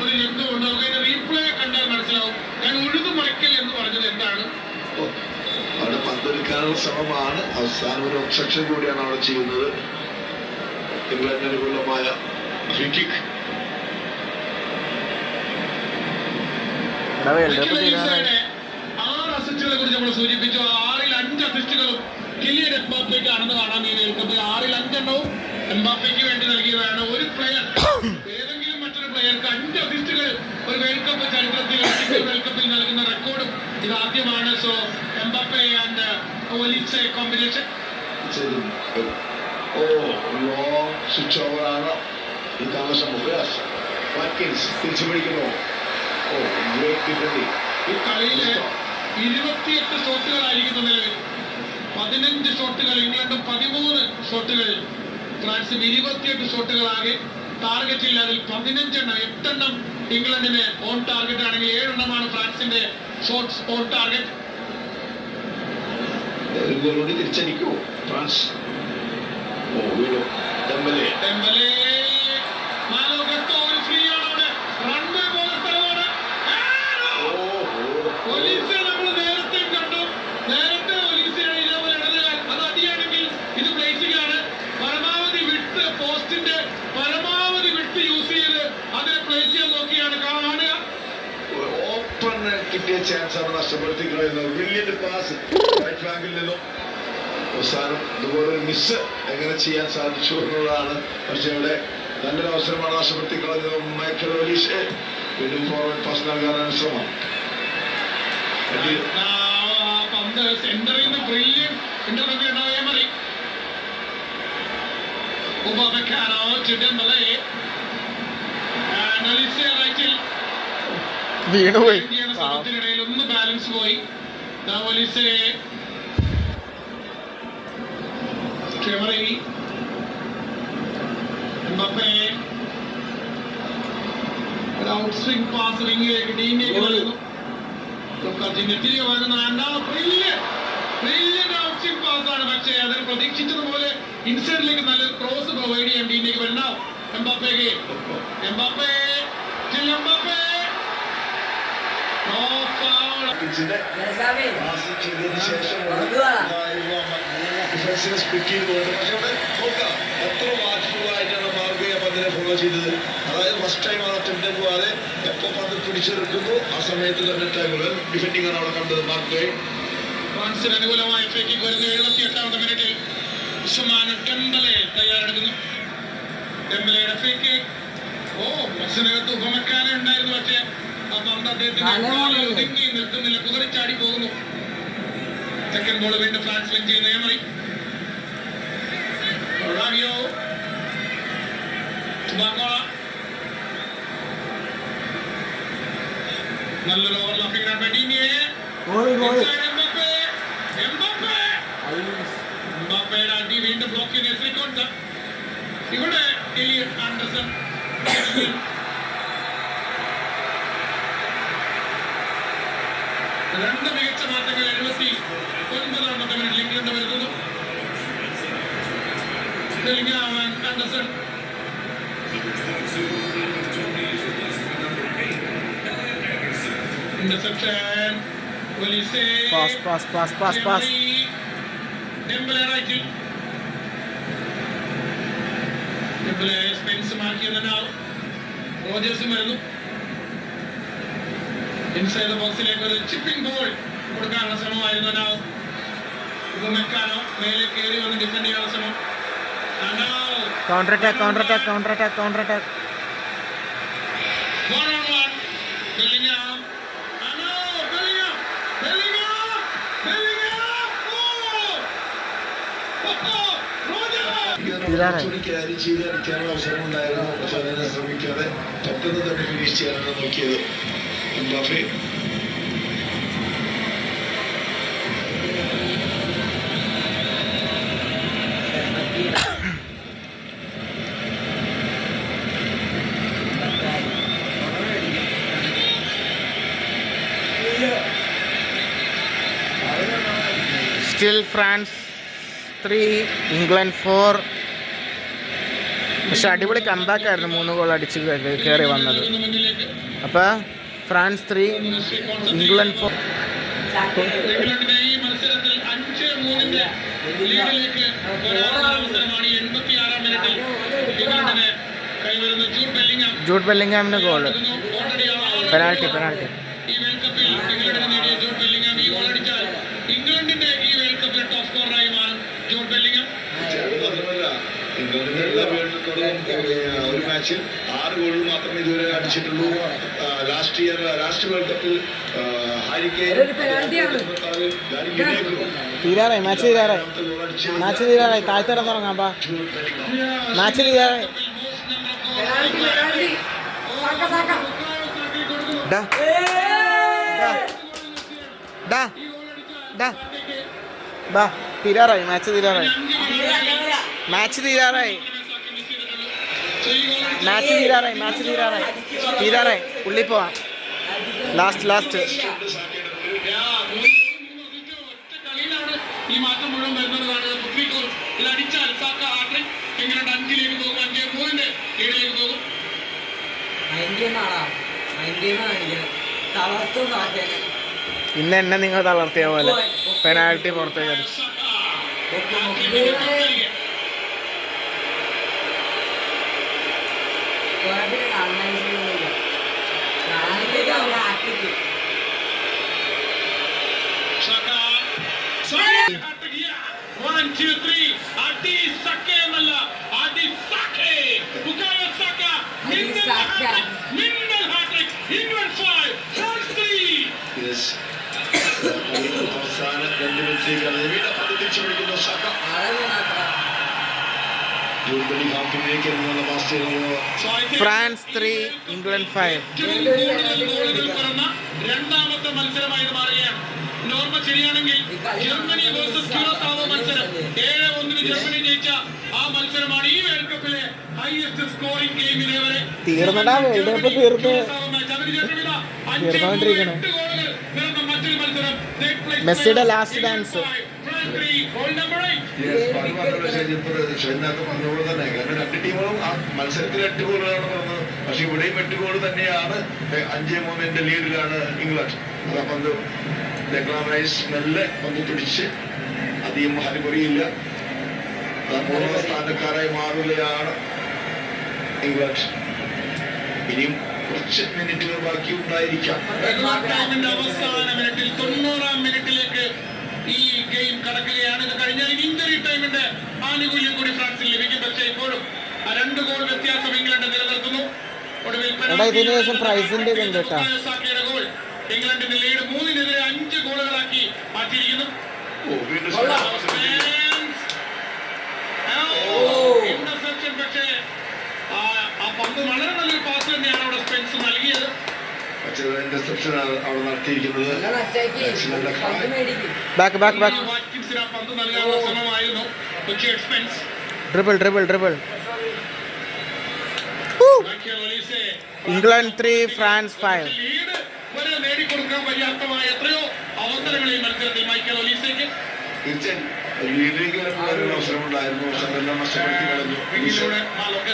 ഒരു ജന്തുണ്ട്. നമുക്ക് റീപ്ലേ കണ്ടാൽ മനസ്സിലാവും. ഞാൻ ഉഴുതുമറിക്കൽ എന്ന് പറഞ്ഞത് എന്താണ്. അവിടെ പന്തെടുക്കാനുള്ള ശ്രമമാണ്. അവസാനം ഒരു ഒബ്സ്ട്രക്ഷൻ കൂടിയാണ് അവിടെ ചെയ്യുന്നത്. ഇംഗ്ലണ്ടിന് അനുകൂലമായ ഫ്രീ കിക്ക്. ആറ് അസിസ്റ്റുകളെ കുറിച്ച് നമ്മൾ സൂചിപ്പിച്ചു. 6-ൽ 5 അസിസ്റ്റുകളും കിലിയൻ എംബാപ്പയ്ക്ക് ആണെന്ന് കാണാൻ ഈ വേൾഡ് 6-ൽ 5 എണ്ണവും എംബാപ്പയ്ക്ക് വേണ്ടി നൽകിയതാണ്. ഒരു പ്ലെയർ ഏതെങ്കിലും മറ്റൊരു പ്ലെയർക്ക് 5 അസിസ്റ്റുകൾ ഒരു വേൾഡ് കപ്പ് ചരിത്രത്തിൽ വേൾഡ് കപ്പിൽ നൽകുന്ന റെക്കോർഡും ഇതാദ്യമാണ്. So Mbappe and Olise combination. Long switch ഓവറാണ് ഈ താമസം. വാറ്റ്കിൻസ് തിരിച്ചു പിടിക്കുന്നു. ഈ കളിയില് 28 ഷോട്ടുകളായിരിക്കുന്നു നിലവിൽ. 15 ഷോട്ടുകൾ ഇംഗ്ലണ്ടും 13 ഷോട്ടുകൾ ഫ്രാൻസും. 28 ഷോട്ടുകളാകെ ടാർഗറ്റിൽ. അതിൽ 15 എണ്ണം, 8 എണ്ണം ഇംഗ്ലണ്ടിന് ഓൺ ടാർഗറ്റ് ആണെങ്കിൽ 7 എണ്ണമാണ് ഫ്രാൻസിന്റെ ഷോട്ട്സ് ഓൺ ടാർഗറ്റ്. തിരിച്ചടിക്കൂ ഫ്രാൻസ്. വീണ്ടും ഡെംബലെ. ഒരു ഫ്രീ ആണ് അവിടെ. റൺവേ പോലെ സ്ഥലമാണ്. ഒലീസെ നമ്മൾ നേരത്തെ കണ്ടു. നേരത്തെ ഒലീസയാണ് ഇതേപോലെ ഇടതുകാൽ. അത് അടിയാണെങ്കിൽ ഇത് പ്ലേസിംഗ് ആണ്. പരമാവധി വിട്ട് പോസ്റ്റിന്റെ പരമാവധി വിട്ട് യൂസ് ചെയ്ത് അതിനെ പ്ലേസ് ചെയ്യാൻ നോക്കിയാണ് കാണുക. ഓപ്പൺ കിട്ടിയ ചാൻസ് ആണ് നഷ്ടപ്പെടുത്തി കളയുന്നത്. ബ്രില്യന്റ് പാസ് റൈറ്റ് ഫ്ലാങ്കിൽ നിന്നും. അവസാനം ഇതുപോലൊരു മിസ് എങ്ങനെ ചെയ്യാൻ സാധിച്ചു എന്നുള്ളതാണ്. പക്ഷെ ഇവിടെ നല്ലൊരു അവസരമാണ് നഷ്ടപ്പെടുത്തി കളഞ്ഞത്. മൈക്കൽ ഒലീസെ വീണ്ടും ഫോർവേഡ് പാസ് നൽകാനാണ് ശ്രമം. പന്ത് സെന്ററിൽ നിന്ന് ബ്രില്യന്റ് ഇന്റർവെൻഷൻ എമറി. ഉപമെക്കാനോ ചിഡംബലെ ഒലീസെ റൈറ്റിൽ വീണുപോയി. ശ്രമത്തിനിടയിൽ ഒന്ന് ബാലൻസ് പോയി. ഒലീസെ എംബാപ്പെ ഒരു ഔട്ട് സ്വിംഗ് പാസ് വിങ്ങിലേക്ക് ഡീനിലേക്ക് നൽകുന്നു. തിരികെ വരുന്ന ബ്രില്യന്റ് ഔട്ട് സ്വിംഗ് പാസ് ആണ്. പക്ഷേ അതിന് പ്രതീക്ഷിച്ചതുപോലെ ഇൻസൈഡിലേക്ക് നല്ലൊരു ക്രോസ് പ്രൊവൈഡ് ചെയ്യാൻ ഡീനിലേക്ക് വരുന്നാവും. എംബാപ്പയ്ക്ക് എംബാപ്പെ എത്ര വാച്ച്ഫുള്ളായിട്ടാണ് മാർഗയെ പന്തിനെ ഫോളോ ചെയ്തത്. അതായത് ഫസ്റ്റ് ടൈം ആണ് അറ്റംപ്റ്റ് പോകാതെ എപ്പോൾ പന്ത് പിടിച്ചെടുക്കുന്നു ആ സമയത്ത് തന്നെ ടൈമുകൾ ഡിഫെൻഡിംഗ് ആണ് അവിടെ കണ്ടത്. മാർഗയെ ഫ്രാൻസിന് അനുകൂലമായ ഫ്രീ കിക്ക് വരുന്നു. 78ാമത്തെ മിനിറ്റിൽ ഉസ്മാൻ ഡെംബലെ തയ്യാറെടുക്കുന്നു. ഡെംബലയുടെ ഫ്രീ കിക്ക്. ബസ്സിനകത്ത് ഉപമക്കാനെ ഉണ്ടായിരുന്നു. പക്ഷേ ആ പന്ത് അദ്ദേഹത്തിന് ഒതുങ്ങി നിൽക്കുന്നില്ല, കുതിരച്ചാടി പോകുന്നു. സെക്കൻഡ് ബോൾ വീണ്ടും ഫ്രാൻസ് വിൻ ചെയ്യുന്ന എമറി. നല്ലൊരു ഓവർലാപ്പിംഗ് എംബാപ്പയുടെ അടി വീണ്ടും ബ്ലോക്ക് ചെയ്ത് ശ്രീകോൺസ്. ഇവിടെ എലിയട്ട് ആൻഡർസൺ രണ്ട് മികച്ച മാറ്റങ്ങൾ. 79ാമത്തെ മിനിറ്റിൽ ഇംഗ്ലണ്ട് വരുത്തുന്നു. Anderson interception. ഡെംബലെ റൈറ്റിൽ. ഡെംബലെ സ്പെൻസ് മാറ്റിയതിനാൽ റോജേഴ്സും വരുന്നു. ഇൻസൈഡ് ബോക്സിലേക്ക് ഒരു ചിപ്പിംഗ് ബോൾ കൊടുക്കാനുള്ള ശ്രമമായിരുന്നു. മെക്കാനോ മേലെ കയറി വന്ന് ഡിഫെൻഡ് ചെയ്യാനുള്ള ശ്രമം. Counter attack. ക്യാരി ചെയ്ത് അടിക്കാനുള്ള അവസരം ഉണ്ടായിരുന്നു. പക്ഷെ അതിനെ ശ്രമിക്കാതെ പെട്ടെന്ന് തന്നെ ഫിനിഷ് ചെയ്യാനാണ് നോക്കിയത് എംബാപ്പെ. Still France 3 England 4. പക്ഷെ അടിപൊളി കംബാക്ക് ആയിരുന്നു 3 ഗോൾ അടിച്ച് കയറി വന്നത്. അപ്പോൾ ഫ്രാൻസ് 3 ഇംഗ്ലണ്ട് 4. ഇംഗ്ലണ്ടിന്റെ ഈ മത്സരത്തിൽ 5-3 ലീഡിലേക്ക് വരാനുള്ള അവസരമാണ്. 86ാം മിനിറ്റിൽ ഇംഗ്ലണ്ടിന് കൈവരുന്ന ജൂഡ് ബെല്ലിംഗാമിന് ഗോൾ. പെനാൽറ്റി. ഈ വേൾഡ് കപ്പിൽ ഇംഗ്ലണ്ടിന് നേടിയ ജൂഡ് ബെല്ലിംഗാം ഈ ഗോൾ അടിച്ചാൽ ഇംഗ്ലണ്ടിന്റെ ഈ വേൾഡ് കപ്പിലെ ടോപ്പ് സ്കോററായി മാറും ജൂഡ് ബെല്ലിംഗാം. ഇംഗ്ലണ്ടിന്റെ എല്ലാ വേൾഡ് കപ്പിലും ഒരു മാച്ചിൽ 6 6 ഗോളുകൾ മാത്രമേ ഇതുവരെ അടിച്ചിട്ടുള്ളൂ. ലാസ്റ്റ് വേൾഡ് കപ്പിൽ ഹാരി കെയ്ൻ തീരാറായി, മാച്ച് തീരാറായി, മാച്ച് തീരാറായി. താഴ്ത്തിടം തുടങ്ങാം. മാച്ച് തീരാറായി. ഡാ ഡാ ഡാ ബാ, തീരാറായി, മാച്ച് തീരാറായി, മാച്ച് തീരാറായി, മാച്ച് തീരാറായി, മാച്ച് തീരാറായി, തീരാറായി. ഉള്ളിൽ പോവാം. ലാസ്റ്റ് ഈ മാറ്റം മുഴുവൻ വരുന്നതാണ്. ഇത് അടിച്ചാൽ സാക്ക ഹാട്രിക്. ഇംഗ്ലണ്ട് 5-ലേക്ക് പോകും, 5-3 ലീഡിലേക്ക് പോകും. ഇന്ന് എന്നെ നിങ്ങൾ തളർത്തിയ പോലെ പെനാൽറ്റി പുറത്തേക്ക് അടിച്ചു. അവസാന 2 മിനിറ്റിലേക്കാണ് തിരിച്ചു പിടിക്കുന്ന സക്ക. France 3 England 5. രണ്ടാമത്തെ മത്സരമായി മാറുകയാണ്. നോർമ ശരിയാണെങ്കിൽ ജർമ്മനി വേഴ്സസ് ക്യൂറസാവോ മത്സരം 7-1 ജർമ്മനി ജയിച്ച ആ മത്സരമാണ് ഈ വേൾഡ് കപ്പിലെ ഹൈയസ്റ്റ് സ്കോറിംഗ് ഗെയിം ഇതേവരെ. തീർന്നടാ, വേൾഡ് കപ്പ് തീർന്നുകൊണ്ടിരിക്കണം. മെസ്സിയുടെ ലാസ്റ്റ് ഡാൻസ്. പറഞ്ഞോട് തന്നെ, കാരണം 2 ടീമുകളും ആ മത്സരത്തിൽ 8 ഗോളുകളാണ് പറഞ്ഞത്. പക്ഷെ ഇവിടെയും 8 ഗോൾ തന്നെയാണ്. 5-3 ലീഡിലാണ് ഇംഗ്ലണ്ട്. ആ പന്ത് ഡെക്ലാൻ റൈസ് മെല്ലെ പന്ത് പിടിച്ച് അധികം ഹരിപൊറിയില്ല. 3ാം സ്ഥാനക്കാരായി മാറുകയാണ് ഇംഗ്ലണ്ട്. ഇനിയും കുറച്ച് മിനിറ്റുകൾ ബാക്കി ഉണ്ടായിരിക്കാം. അവസാന മിനിറ്റിൽ 90-ാം മിനിറ്റിലേക്ക് ഈ ഗെയിം കടക്കുകയാണ്. ഇത് കഴിഞ്ഞാൽ ഇഞ്ചുറി ടൈമിന്റെ ആനുകൂല്യം കൂടി ഫ്രാൻസിൽ ലഭിക്കും. പക്ഷേ ഇപ്പോഴും 2 ഗോൾ വ്യത്യാസം ഇംഗ്ലണ്ട് നിലനിർത്തുന്നു. ഇതിന് പ്രൈസിന്റെ ഇതുണ്ട് കേട്ടോ. ഗോൾ ഇംഗ്ലണ്ടിന്റെ ലീഡ് 3-നെതിരെ 5 ഗോളുകളാക്കി മാറ്റിയിരിക്കുന്നു. ഇന്റർസെപ്ഷൻ. പക്ഷേ ആ പന്ത് വളരെ നല്ലൊരു പാസ് തന്നെയാണ് അവിടെ സ്പെൻസ് നൽകിയത്. ഇന്റർസെപ്ഷൻ അവിടെ നടത്തിയിരിക്കുന്നത്. വാറ്റ്കിൻസിന് ആ പന്ത് നൽകാനുള്ള ശ്രമമായിരുന്നു. പക്ഷേ സ്പെൻസ് ഡ്രിബിൾ. England 3 France 5. ലീഡ് വരെ നേടിക്കൊടുക്കാൻ പര്യാപ്തമായ എത്രയോ അവസരങ്ങൾ ഈ മത്സരത്തിൽ മൈക്കൽ ഒലീസയ്ക്ക്.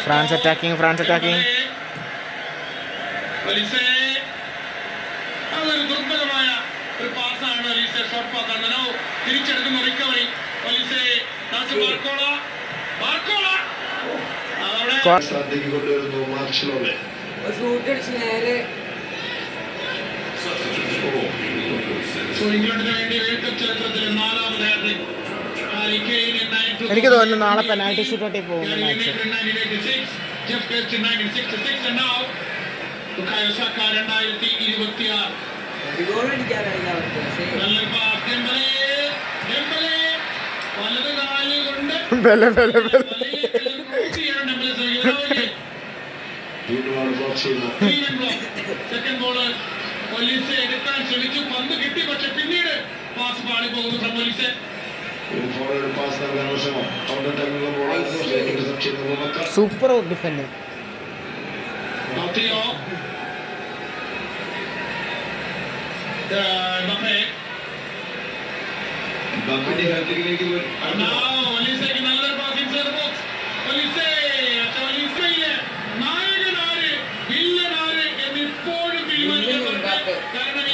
France attacking. അതൊരു ദുർബലമായ ഒരു പാസ്സാണ്. ഒലീസെ ഷോർട്ട് പാസ്സാണ്. തിരിച്ചെടുക്കുന്ന റിക്കവറി. ഒലീസെ ശ്രദ്ധയ്ക്ക് കൊണ്ടുവരുന്നു മാർച്ചിലോടെ. ഇംഗ്ലണ്ടിന് വേണ്ടി വേൾഡ് കപ്പ് ചരിത്രത്തിൽ 4ാമത് ഹാട്രിക്. എനിക്ക് തോന്നുന്നു നാളെ പെനാൽറ്റി ഷൂട്ടൗട്ടിൽ പോകുന്ന മാച്ച്. സെക്കൻഡ് ബോള് ഒലീസെ എടുക്കാൻ ശ്രമിച്ചു. പന്ത് കിട്ടി, പക്ഷെ പിന്നീട് പാസ് പാടി പോകുന്നു. Olise super defend. നല്ലൊരു പാസ് ഇൻസൈഡ് ബോക്സ്. നായകനാര് വില്ലനാര് എന്നിപ്പോഴും തീരുമാനിക്കപ്പെട്ട. കാരണം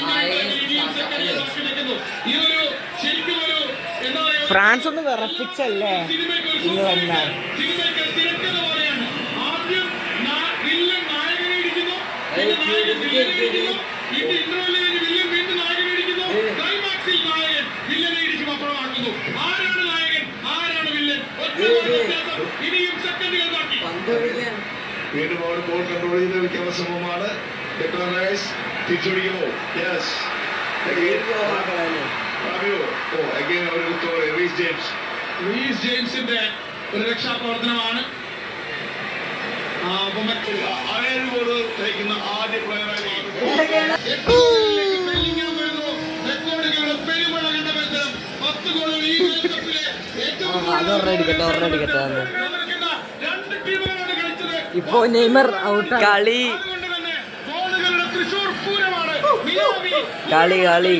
ഇതൊരു ശരിക്കും ഒരു എന്താ പറയുക, ഫ്രാൻസ് ഒന്ന് വിറപ്പിച്ചല്ലേ ഇംഗ്ലണ്ട്. സിനിമയ്ക്ക് തിരക്കഥ പോലെയാണ്. ആദ്യം വില്ലൻ നായകനെ ഇടിക്കുന്നു, പിന്നെ നായകൻ വില്ലനെ ഇടിക്കുന്നു, ഇത് ഇന്റർവെല്ലിൽ കഴിഞ്ഞ് വില്ലൻ വീണ്ടും നായകനെ ഇടിക്കുന്നു, ക്ലൈമാക്സിൽ നായകൻ വില്ലനെ ഇടിച്ച് പപ്പടമാക്കുന്നു. ആരാണ് നായകൻ, ആരാണ് വില്ലൻ? ഒറ്റ വ്യത്യാസം. ഇനിയും സെക്കൻഡുകൾ ബാക്കി. വീണ്ടും അവർ ബോൾ കൺട്രോൾ ചെയ്ത് വെക്കാനുള്ള ശ്രമമാണ്. ഡെക്ലാൻ റൈസ് തിരിച്ചടിക്കുമോ? യെസ്. റീസ് ജെയിംസിന്റെ ഒരു രക്ഷാപ്രവർത്തനമാണ്. ആദ്യ പ്ലെയറായി റെക്കോർഡുകളുടെ പെരുമഴ കണ്ട മത്സരം. 10 ഗോളുകൾ ഈ വേൾഡ് കപ്പിലെ ഏറ്റവും രണ്ട് ടീമുകളാണ് കളിച്ചത്. ഇപ്പൊ നെയ്മർ ഔട്ട് കളി അതുകൊണ്ട് തന്നെ ഗോളുകളുടെ തൃശൂർ പൂരമാണ്. മിയാമി കളി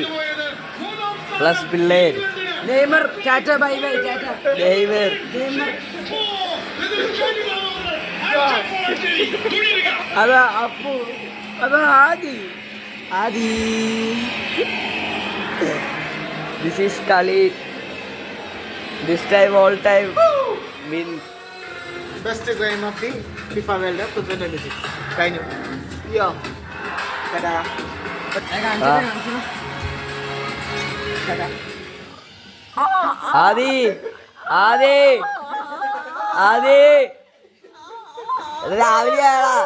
പ്ലസ് പിള്ളേർ Neymar Tata bye bye Tata. Neymar അതാ അപ്പു അതാ ആദി ദിസ് ഈസ് കളി. This time all time win. Best game of the FIFA world cup 2026 കഴിഞ്ഞു. യോ കടാ ആദി രാവിലെ ആളാ.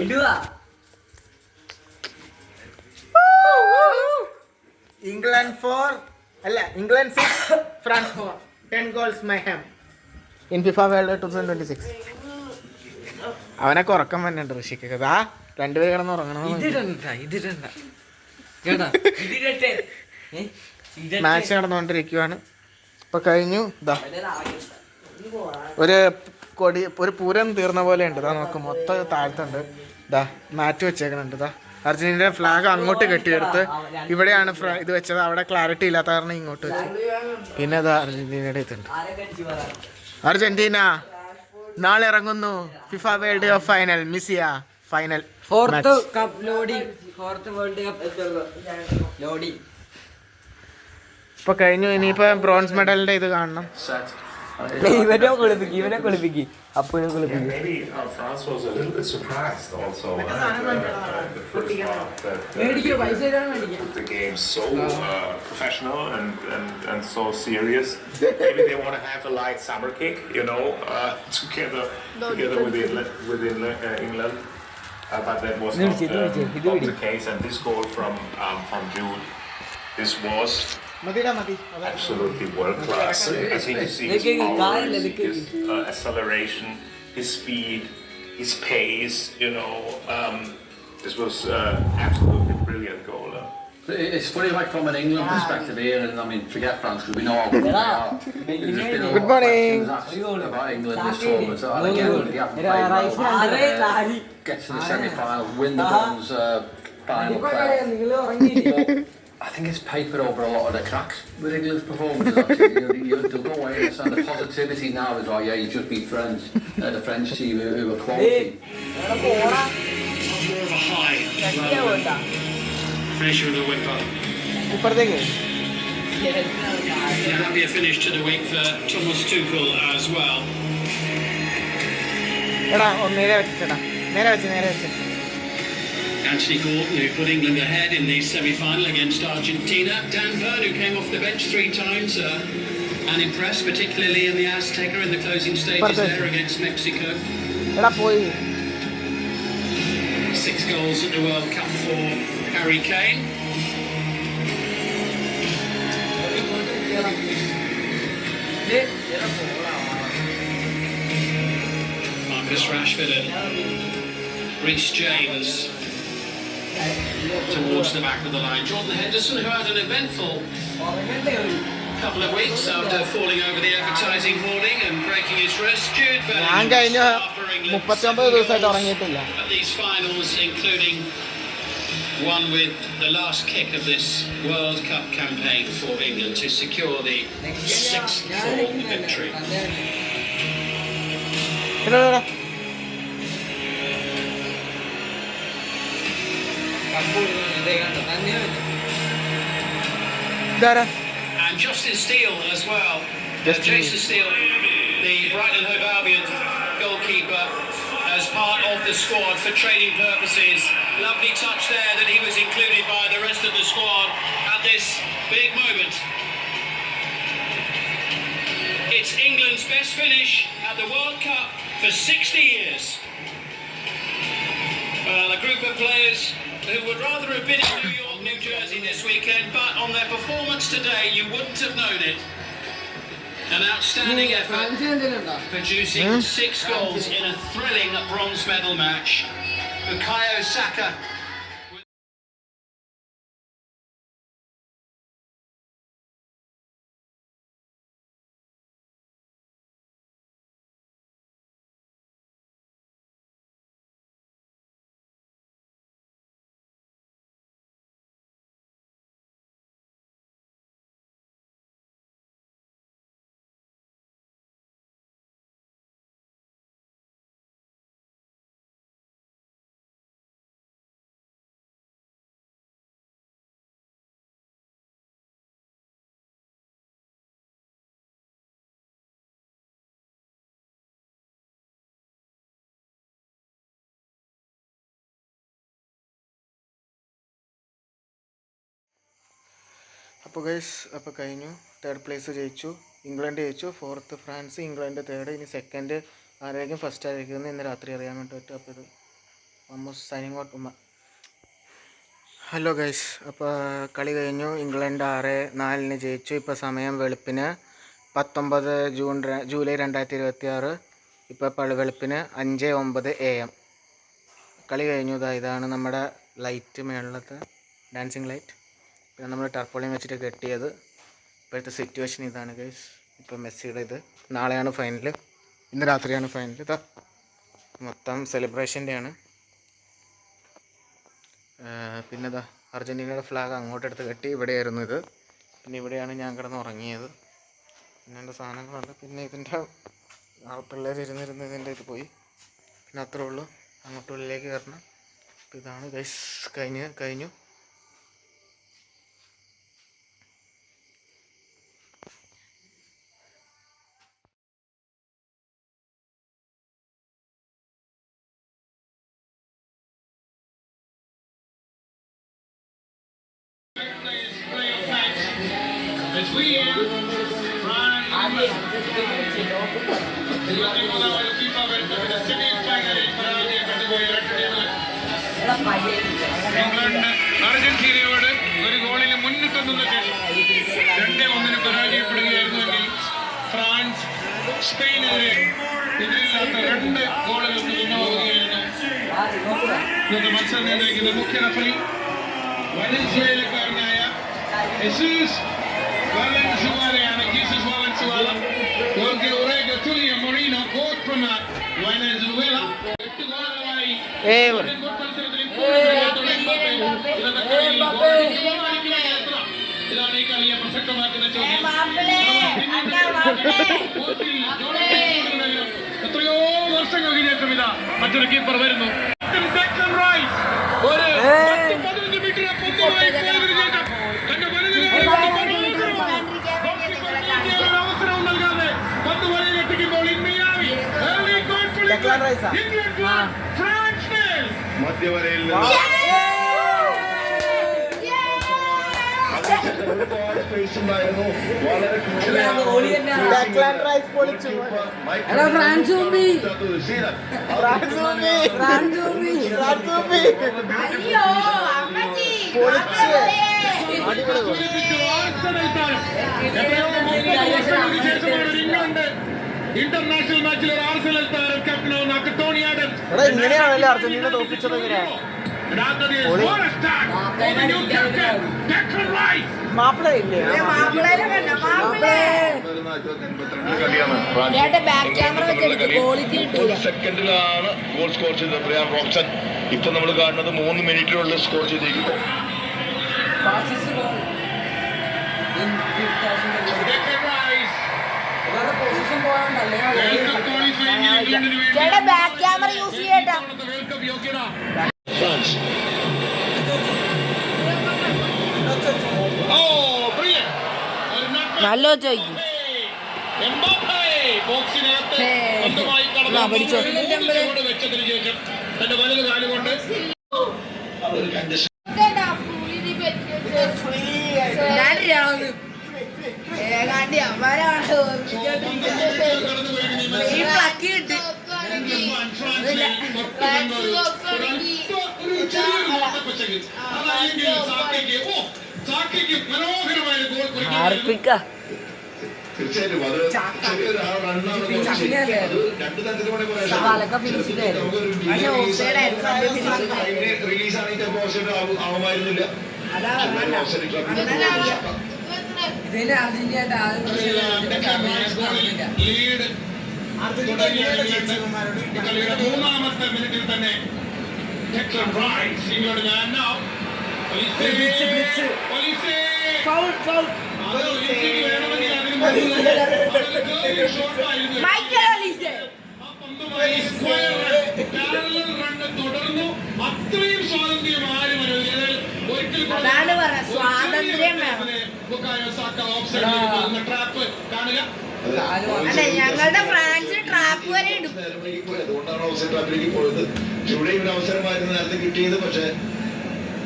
ഇടുവാ England 6 France 4 10 goals mayhem in FIFA World Cup 2026. അവനൊക്കെ ഉറക്കം വന്നിട്ടുണ്ട് ഋഷിക്ക്. ആ രണ്ടുപേര് കിടന്ന് ഉറങ്ങണം. മാച്ച് നടന്നുകൊണ്ടിരിക്കുകയാണ്. ഇപ്പൊ കഴിഞ്ഞു. ഇതാ ഒരു പൂരം തീർന്ന പോലെ ഉണ്ട്. ഇതാ നോക്ക് മൊത്തം താഴ്ത്തുണ്ട്. ഇതാ മാറ്റ് വെച്ചേക്കണുണ്ട്. ഇതാ അർജന്റീന ഫ്ലാഗ് അങ്ങോട്ട് കെട്ടിയെടുത്ത് ഇവിടെയാണ് ഇത് വെച്ചത്. അവിടെ ക്ലാരിറ്റി ഇല്ലാത്ത കാരണം ഇങ്ങോട്ട് വെച്ചു. പിന്നെ ഇതാ അർജന്റീനയുടെ ഇതുണ്ട്. അർജന്റീന നാളെ ഇറങ്ങുന്നു ഫിഫ വേൾഡ് കപ്പ് ഫൈനൽ. മിസിയ final 4th cup loading 4th world cup loading ഇപ്പൊ കഴിഞ്ഞു. ഇനിയിപ്പോ ബ്രോൺസ് മെഡലിന്റെ ഇത് കാണണം. ഇവനെ കുളിപ്പിക്കും അപ്പുവിനെ കുളിപ്പിക്കും. Maybe France was a little bit surprised also the first half that took the game so professional and so serious. Maybe they want to have a light summer kick, together with England. But that was not the case. And this goal from Jude, this was absolutely world class. I think you see his power, his acceleration, his speed, his pace. This was absolutely brilliant goal. It's funny, like from an England perspective here, and I mean, forget France because we know how good they are. Good morning. About England this tournament, so and again, they have to play well, get to the semi-final, win the bronze final. I think it's papered over a lot of the cracks with England's performances. Actually, they'll go away and the positivity now is like, yeah, you just beat France, the French team who are quality. More of a high. Finisher of the whipper. ഇപ്പുറത്തേക്ക് Happier finish to the week for Thomas Tuchel as well. എടാ നേരെ വെച്ചിട്ടാ നേരെ വെച്ച് Anthony Gordon, who put England ahead in the semi-final against Argentina. Dan Burn, who came off the bench 3 times and impressed, particularly in the Azteca in the closing stages there against Mexico. എടാ പോയി 6 goals at the World Cup for Harry Kane. Marcus Rashford and Reece James towards the back of the line. Jordan Henderson, who had an eventful couple of weeks after falling over the advertising hoarding and breaking his wrist. Jude Bellingham for England at these finals, including one with the last kick of this World Cup campaign for England to secure the 6th victory. And Justin Steele as well. Jason Steele, the Brighton and Hove Albion goalkeeper, as part of the squad for training purposes. Lovely touch there that he was included by the rest of the squad at this big moment It's England's best finish at the World Cup for 60 years. Well, a group of players who would rather have been in New York, New Jersey this weekend, but on their performance today, you wouldn't have known it. An outstanding effort, producing 6 goals in a thrilling bronze medal match. Bukayo Saka. അപ്പോൾ ഗൈസ് അപ്പോൾ കഴിഞ്ഞു. 3rd പ്ലേസ് ജയിച്ചു, ഇംഗ്ലണ്ട് ജയിച്ചു. 4th France, England 3rd. ഇനി 2nd ആരായിരിക്കും, ഫസ്റ്റ് ആയിരിക്കും ഇന്ന് രാത്രി അറിയാൻ വേണ്ടി പറ്റും. അപ്പോൾ ഇത് ഓൾമോസ്റ്റ് സൈനിങ് ഔട്ട് ഉമ്മ. ഹലോ ഗൈസ്, അപ്പോൾ കളി കഴിഞ്ഞു. ഇംഗ്ലണ്ട് 6-4 ജയിച്ചു. ഇപ്പോൾ സമയം വെളുപ്പിന് 19 ജൂലൈ 2026. ഇപ്പോൾ വെളുപ്പിന് 5:09 AM. കളി കഴിഞ്ഞു. ഇതാണ് നമ്മുടെ ലൈറ്റ് മേളത്തെ ഡാൻസിങ് ലൈറ്റ്. പിന്നെ നമ്മൾ ടർപ്പോളിയം വെച്ചിട്ട് കെട്ടിയത്. ഇപ്പോഴത്തെ സിറ്റുവേഷൻ ഇതാണ് ഗൈസ്. ഇപ്പോൾ മെസ്സിയുടെ ഇത് നാളെയാണ് ഫൈനൽ, ഇന്ന് രാത്രിയാണ് ഫൈനൽ. ഇതാ മൊത്തം സെലിബ്രേഷൻ്റെയാണ്. പിന്നെ ഇതാ അർജൻറ്റീനയുടെ ഫ്ലാഗ് അങ്ങോട്ടെടുത്ത് കെട്ടി. ഇവിടെയായിരുന്നു ഇത്. പിന്നെ ഇവിടെയാണ് ഞാൻ കിടന്ന് ഉറങ്ങിയത്. പിന്നെ എൻ്റെ സാധനങ്ങളുണ്ട്. പിന്നെ ഇതിൻ്റെ പിള്ളേർ ഇരുന്നിരുന്ന് ഇതിൻ്റെ ഇത് പോയി. പിന്നെ അത്രേ ഉള്ളൂ. അങ്ങോട്ടുള്ളിലേക്ക് കയറണം. അപ്പോൾ ഇതാണ് ഗൈസ്. കഴിഞ്ഞു. അർജന്റീനയോട് ഒരു ഗോളിന് മുന്നിട്ടെന്ന ശേഷം 2-1 പരാജയപ്പെടുകയായിരുന്നുവെങ്കിൽ ഫ്രാൻസ് സ്പെയിനെതിരെ എതിരില്ലാത്ത 2 ഗോളുകൾക്ക് പിന്നോകുകയായിരുന്നു. ഇന്നത്തെ മത്സരം നിയന്ത്രിക്കുന്ന മുഖ്യ referee വലൻസിയയിലെക്കാരനായ Jesus Valenzuela. Jorge Orega, Tulio Moreno, both from Venezuela. 8 ഗോളുകളായി ഇതാണ് ഈ കളിയെ പ്രസക്തമാക്കുന്ന ചോദ്യം. എത്രയോ വർഷങ്ങൾക്ക് ശേഷം ഇതാ മറ്റൊരു കീപ്പർ വരുന്നു. ഒരു 10-15 മീറ്റർ അവസരവും നൽകാതെ പന്ത് വലയിലെത്തിക്കുമ്പോൾ മധ്യവരയിൽ ഒരുപാട് സ്പേസ് ഉണ്ടായിരുന്നു. വളരെ ഇന്റർനാഷണൽ മാച്ചിൽ ഒരു ആർസനൽ താരം ക്യാപ്റ്റനാവുന്ന ടോണി ആഡംസ് ഇങ്ങനെയാണല്ലേ അർജന്റീന തോൽപ്പിച്ചത്. സെക്കൻഡിലാണ് ഗോൾ സ്കോർ ചെയ്തത് ബ്രയാൻ റോബ്സൺ. ഇപ്പൊ നമ്മൾ കാണുന്നത് 3 മിനിറ്റിലുള്ള സ്കോർ ചെയ്തിരിക്കുന്നു. ബാക്ക് ക്യാമറ യൂസ് ചെയ്യട്ടാ. ഫ്രാൻസ് നല്ല ചോദിക്കും. വെച്ചതിന് ശേഷം തന്റെ വലത് കാലുകൊണ്ട് അവരാണ് ഒരു ചെറിയൊരു നോട്ടപ്പച്ചക്ക്. അതല്ലെങ്കിൽ സാക്കയ്ക്ക് മനോഹരമായ ഗോൾ കുറിക്കാൻ തീർച്ചയായിട്ടും അത് ചെറിയൊരു റണ്ണാണ്. രണ്ട് തരത്തിലൂടെ റിലീസാണെങ്കിൽ ചിലപ്പോൾ ഓഫ്സൈഡ് ആവുമായിരുന്നില്ല. ലീഡ് കളിയുടെ മൂന്നാമത്തെ മിനിറ്റിൽ തന്നെ ഇങ്ങോട്ട് തുടർന്നു. അത്രയും സ്വാതന്ത്ര്യം ആരും ട്രാപ്പ് കാണുക. ഞങ്ങളുടെ ഫ്രാൻസ് ട്രാപ്പ് വരെ ഇടും. അതുകൊണ്ടാണ് ഓഫ്സൈഡ് ട്രാപ്പിലേക്ക് പോയത്. ഇവിടെ ഒരു അവസരമായിരുന്നു നേരത്തെ കിട്ടിയത്. പക്ഷേ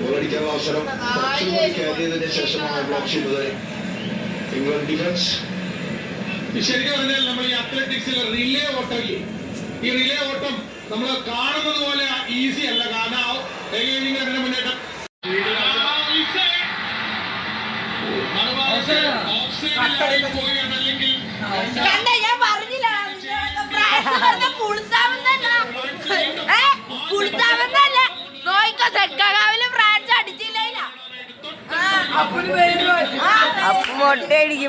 ഗോളടിക്കാനുള്ള അവസരം കുറച്ചുകൂടി ക്യാരി ചെയ്തതിന് ശേഷമാണ് ബ്ലോക്ക് ചെയ്തത് ഇംഗ്ലണ്ട് ഡിഫൻസ്. ശരിക്കും പറഞ്ഞാൽ നമ്മൾ ഈ അത്ലറ്റിക്സിൽ റിലേ ഓട്ടം, ഈ റിലേ ഓട്ടം നമ്മൾ കാണുന്നത് പോലെ ഈസി അല്ല. കാരണം അതിന്റെ മുന്നേറ്റം പോവുകയാണല്ലെങ്കിൽ ഞാൻ പറഞ്ഞില്ല നോയിക്കോ സെക്കാവില് ഫ്രാൻസ് അടിച്ചില്ല.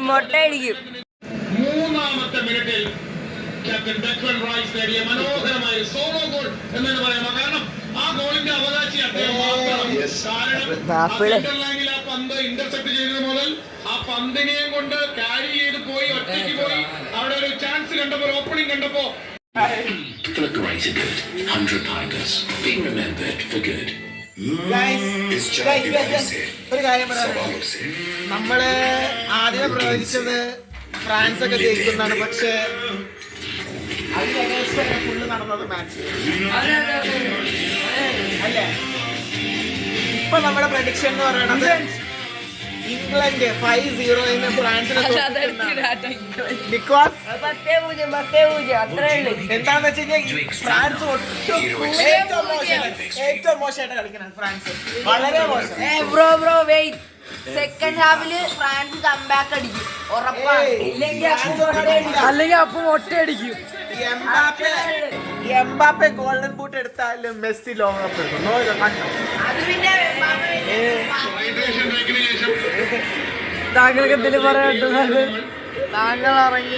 മൊട്ടയടിക്കും. മൂന്നാമത്തെ മിനിറ്റിൽ ക്യാപ്റ്റൻ ഡെക്ലൻ റൈസ് നേടിയ മനോഹരമായ സോളോ ഗോൾ എന്ന് പറയാം. കാരണം ആ ഗോളിന്റെ അവകാശി അദ്ദേഹം മാത്രമാണ്. കാരണം ലൈനിൽ ആ പന്ത് ഇന്റർസെപ്റ്റ് ചെയ്തത് മുതൽ ആ പന്തിനെയും കൊണ്ട് ക്യാരി ചെയ്ത് പോയി ഒറ്റയ്ക്ക് പോയി അവിടെ ഒരു ചാൻസ് കണ്ടപ്പോൾ, ഓപ്പണിംഗ് കണ്ടപ്പോ For the greater good, 100 Tigers, being remembered for good. ഒരു കാര്യം പറയാം. നമ്മള് ആദ്യം പ്രവചിച്ചത് ഫ്രാൻസ് ഒക്കെ ജയിക്കുന്നതാണ്. പക്ഷേ അതിന് ഫുള്ള് നടന്നത് മാച്ച് അല്ലേ? ഇപ്പൊ നമ്മുടെ പ്രഡിക്ഷൻ എന്ന് പറയുന്നത് ഇംഗ്ലണ്ട് 5-0 ഫ്രാൻസിനെ ബിക്കോസ് എന്താന്ന് വെച്ച് കഴിഞ്ഞാൽ ഫ്രാൻസ് ഏറ്റവും മോശമായിട്ട് കളിക്കണം. ഫ്രാൻസ് വളരെ മോശം. ബ്രോ വെയിറ്റ്, സെക്കൻഡ് ഹാഫില് ഫ്രാൻസ് കംബാക്ക് അടിക്കും ഉറപ്പാണ്. അല്ലെങ്കിൽ അപ്പം ഒറ്റയടിക്കും. എംബാപ്പെ ഗോൾഡൻ ബൂട്ട് എടുത്താലും മെസ്സി ലോകകപ്പ് എടുക്കും. അത് പിന്നെ താങ്കൾക്ക് എന്തെങ്കിലും പറയാനുണ്ടോ? താങ്കൾ ഇറങ്ങി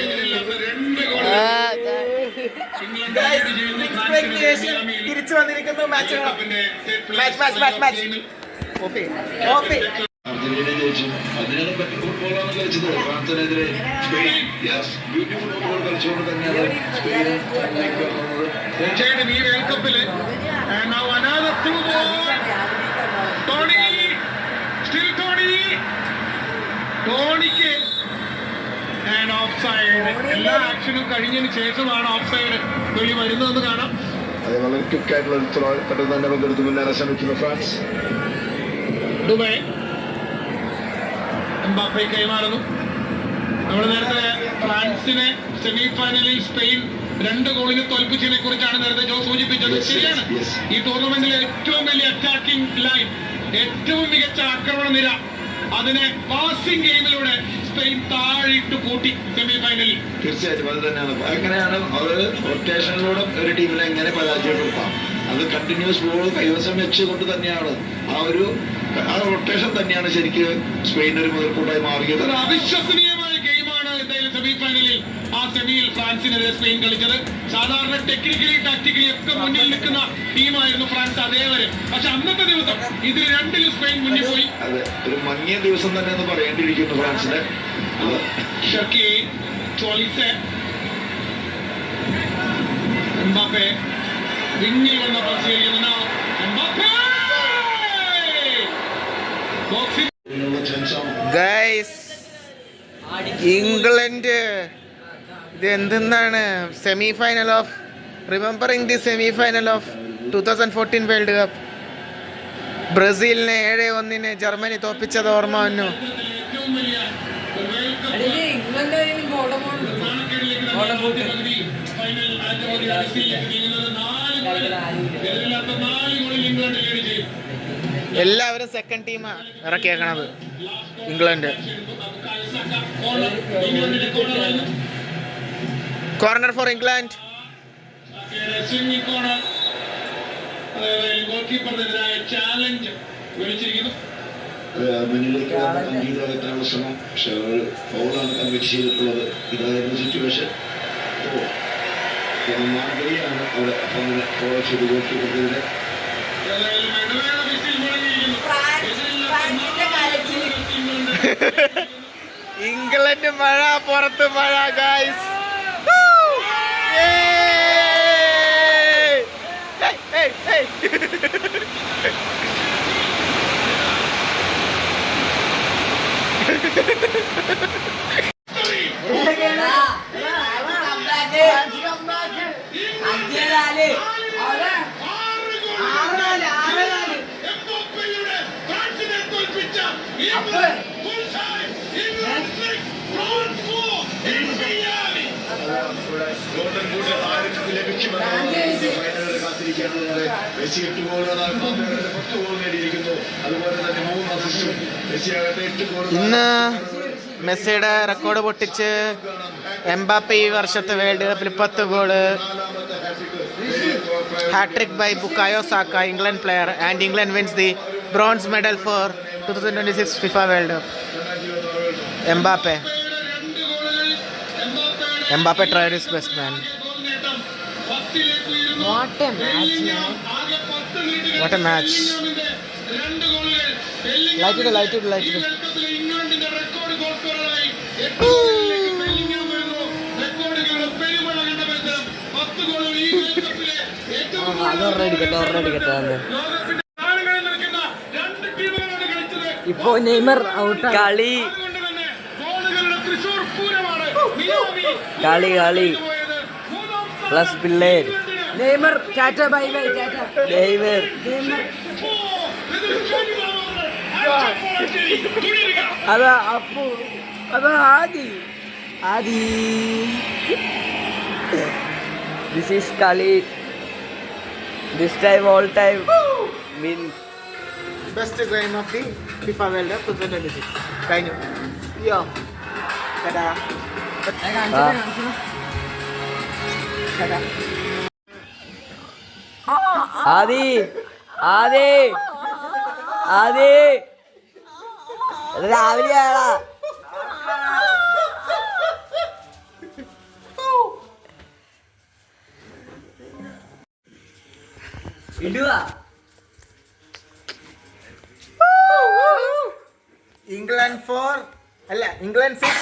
തിരിച്ചു വന്നിരിക്കുന്നു. അർജന്റീന ജയിച്ചു. അതിനാണ് പറ്റി ഫുട്ബോളാണ് കളിച്ചത്. ഫ്രാൻസിനെതിരെ സ്പെയിൻ ബ്യൂട്ടിഫുൾ ഫുട്ബോൾ കളിച്ചുകൊണ്ട് തന്നെയാണ് സ്പെയിൻ തീർച്ചയായിട്ടും ഈ വേൾഡ് കപ്പില് ടോണിക്ക് ഓഫ്സൈഡ്. എല്ലാ ആക്ഷനും കഴിഞ്ഞതിന് ശേഷമാണ് ഓഫ്സൈഡ് തൊഴി വരുന്നതെന്ന് കാണാം. അത് വളരെ ക്വിക്കായിട്ടുള്ള ഒരു ത്രോ പെട്ടെന്ന് തന്നെ പങ്കെടുത്ത് മുന്നേറാൻ ശ്രമിക്കുന്നു ഫ്രാൻസ്. ദുബൈ എംബാപ്പെ കൈമാറുന്നു. നമ്മൾ നേരത്തെ ഫ്രാൻസിനെ സെമി ഫൈനലിൽ സ്പെയിൻ 2 ഗോളിന് തോൽപ്പിച്ചതിനെ കുറിച്ചാണ് നേരത്തെ ജോ സൂചിപ്പിച്ചത്. ശരിയാണ്. ഈ ടൂർണമെന്റിലെ ഏറ്റവും വലിയ അറ്റാക്കിംഗ് ലൈൻ, ഏറ്റവും മികച്ച ആക്രമണ നിര, അതിനെ പാസിംഗ് ഗെയിമിലൂടെ സ്പെയിൻ താഴിട്ട് കൂട്ടി സെമി ഫൈനലിൽ. തീർച്ചയായിട്ടും അത് തന്നെയാണ്. അങ്ങനെയാണ് അത് റൊട്ടേഷനിലൂടെ ഒരു ടീമിനെ എങ്ങനെ പരാജയപ്പെടുത്താം. അത് കണ്ടിന്യൂസ് ബോൾ കൈവശം വെച്ചുകൊണ്ട് തന്നെയാണ് ആ റൊട്ടേഷൻ തന്നെയാണ് ശരിക്കും സ്പെയിൻ ഒരു മുതൽക്കൂട്ടായി മാറിയത്. ഒരു അവിശ്വസനീയമായ ഗെയിമാണ് എന്തായാലും സെമി ഫൈനലിൽ ആ സെമിയിൽ ഫ്രാൻസിനെതിരെ സ്പെയിൻ കളിച്ചത്. സാധാരണ ടെക്നിക്കലി ടാക്ടിക്കലി ഒക്കെ മുന്നിൽ നിൽക്കുന്ന ടീമായിരുന്നു ഫ്രാൻസ് അതേവരെ. പക്ഷെ അന്നത്തെ ദിവസം ഇതിൽ 2-ലും സ്പെയിൻ മുന്നിൽ പോയി. അതെ, ഒരു മങ്ങിയ ദിവസം തന്നെ എന്ന് പറയേണ്ടിയിരിക്കുന്നു ഫ്രാൻസിനെ. ഷർക്കി, ചോളിസെ, എംബാപ്പെ വിങ്ങിൽ വന്ന പരിശീലിക്കുന്നു. ഗൈസ്, ഇംഗ്ലണ്ട് ഇത് എന്തെന്നാണ് semi final of remembering the semi final of 2014 world cup. ബ്രസീലിനെ 7-1 ജർമ്മനി തോൽപ്പിച്ചത് ഓർമ്മ വന്നു. എതിരില്ലാത്ത 4 ഗോളിൽ ഇംഗ്ലണ്ട് ലീഡ് ചെയ്യും. എല്ലാവരും സെക്കൻഡ് ടീമാണ് ഇറക്കിയേക്കണത് ഇംഗ്ലണ്ട്. ഇംഗ്ലണ്ടിന്റെ corner corner for England. Swinging corner. Goal കീപ്പറിനെതിരായ ചാലഞ്ച് വിളിച്ചിരിക്കുന്നു. മുന്നിലേക്ക് അംഗീകാരത്തിനുള്ള ശ്രമം, പക്ഷെ ഫൗളാണ് കമ്മിറ്റ് ചെയ്തിട്ടുള്ളത്. ഇതായിരുന്നു സിറ്റുവേഷൻ. മാർഗരിയാണ് അവിടെ അങ്ങനെ ഫോളോ ചെയ്ത് ഗോൾ കീപ്പറിനെതിരെ. ഇംഗ്ലണ്ട് മഴ, പുറത്ത് മഴ ഗൈസ്. ഗോൾഡൻ ബൂട്ട് ആർക്ക് ലഭിക്കുമെന്ന് കാത്തിരിക്കുകയാണ്. മെസ്സി 8 ഗോളുകളാണ്, 10 ഗോൾ നേടിയിരിക്കുന്നു. അതുപോലെ തന്നെ 3 അസിസ്റ്റും. മെസ്സി ആകട്ടെ 8 ഗോളുകൾ. ഇന്ന് മെസ്സിയുടെ റെക്കോർഡ് പൊട്ടിച്ച് എംബാപ്പെ ഈ വർഷത്തെ വേൾഡ് കപ്പിൽ 10 ഗോള്. Hat-trick by Bukayo Saka, England player, and England wins the bronze medal for 2026 FIFA world cup. Mbappe tried his best, man. What a match, man. What a match. Light it. ഇംഗ്ലണ്ടിന്റെ റെക്കോർഡ് ഗോൾ സ്കോററായി ഇപ്പൊ നെയ്മർ ഔട്ട്. കളി പ്ലസ് പിള്ളേർ. Neymar Tata bye bye. Neymar അതാ അപ്പു, അതാ ആദി. ദിസ് ഈസ് കളി. This time all time win. Best game of the FIFA world cup 2026 കഴിഞ്ഞു. യോ ടാറ്റാ. ആദി രാവിലെ ആളാ. England 6,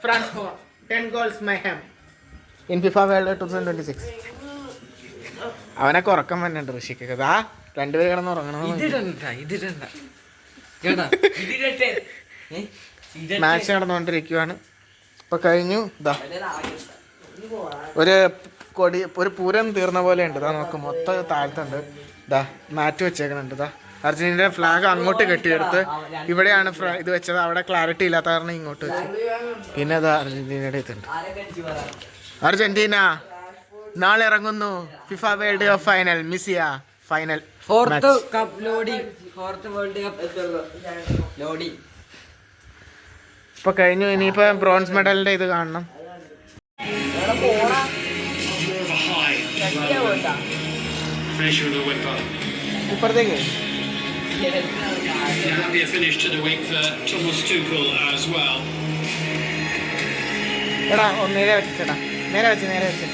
France 4. 10 goals mayhem in FIFA World Cup 2026. അവനൊക്കെ ഉറക്കം വന്നിട്ടുണ്ട് ഋഷിക്ക്. ആ 2 പേര് കിടന്ന് ഉറങ്ങണം. മാച്ച് നടന്നുകൊണ്ടിരിക്കുവാണ്. ഇപ്പൊ കഴിഞ്ഞു. ഇതാ ഒരു പൂരം തീർന്ന പോലെ ഉണ്ട്. ഇതാ നോക്ക്, മൊത്തം താഴ്ത്തുണ്ട്. ഇതാ മാറ്റ് വെച്ചേക്കണുണ്ട്. ഇതാ അർജന്റീനയുടെ ഫ്ലാഗ് അങ്ങോട്ട് കെട്ടിയെടുത്ത് ഇവിടെയാണ് ഇത് വെച്ചത്. അവിടെ ക്ലാരിറ്റി ഇല്ലാത്ത കാരണം ഇങ്ങോട്ട് വെച്ചു. പിന്നെ ഇതാ അർജന്റീനയുടെ ഇതുണ്ട്. അർജന്റീന നാളെ ഇറങ്ങുന്നു ഫിഫ വേൾഡ് കപ്പ് ഫൈനൽ. മിസിയ final. Fourth world cup loading ഇപ്പൊ കഴിഞ്ഞു. ഇനിയിപ്പോ ബ്രോൺസ് മെഡലിന്റെ ഇത് കാണണം. ഇപ്പഴത്തേക്ക് Happier finish to the week for Thomas Tuchel as well. എടാ നേരെ വെച്ചിട്ടാ, നേരെ വെച്ച്.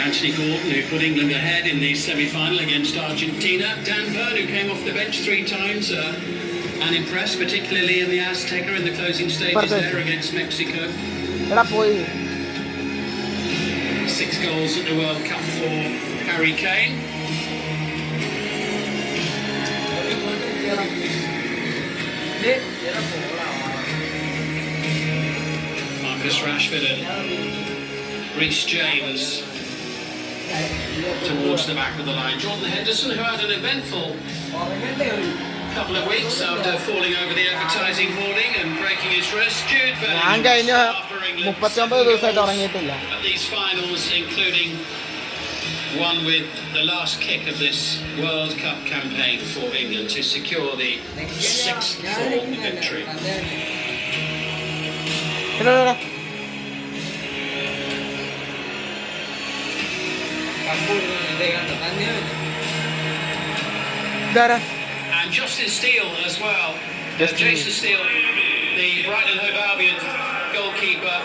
Anthony Gordon, who put England ahead in the semi-final against Argentina. Dan Burn, who came off the bench 3 times and impressed, particularly in the Azteca in the closing stages there against Mexico. എടാ പോയി. 6 goals at the World Cup for Harry Kane. Marcus Rashford and Reece James towards the back of the line. Jordan Henderson, who had an eventful couple of weeks after falling over the advertising hoarding and breaking his wrist. Jude Bellingham ദിവസമായിട്ട് ഉറങ്ങിയിട്ടില്ല. at these finals, including won with the last kick of this World Cup campaign for England to secure the 6-4 victory. ഇതാരാ? And Justin Steele as well. Jason Steele, the Brighton and Hove Albion goalkeeper,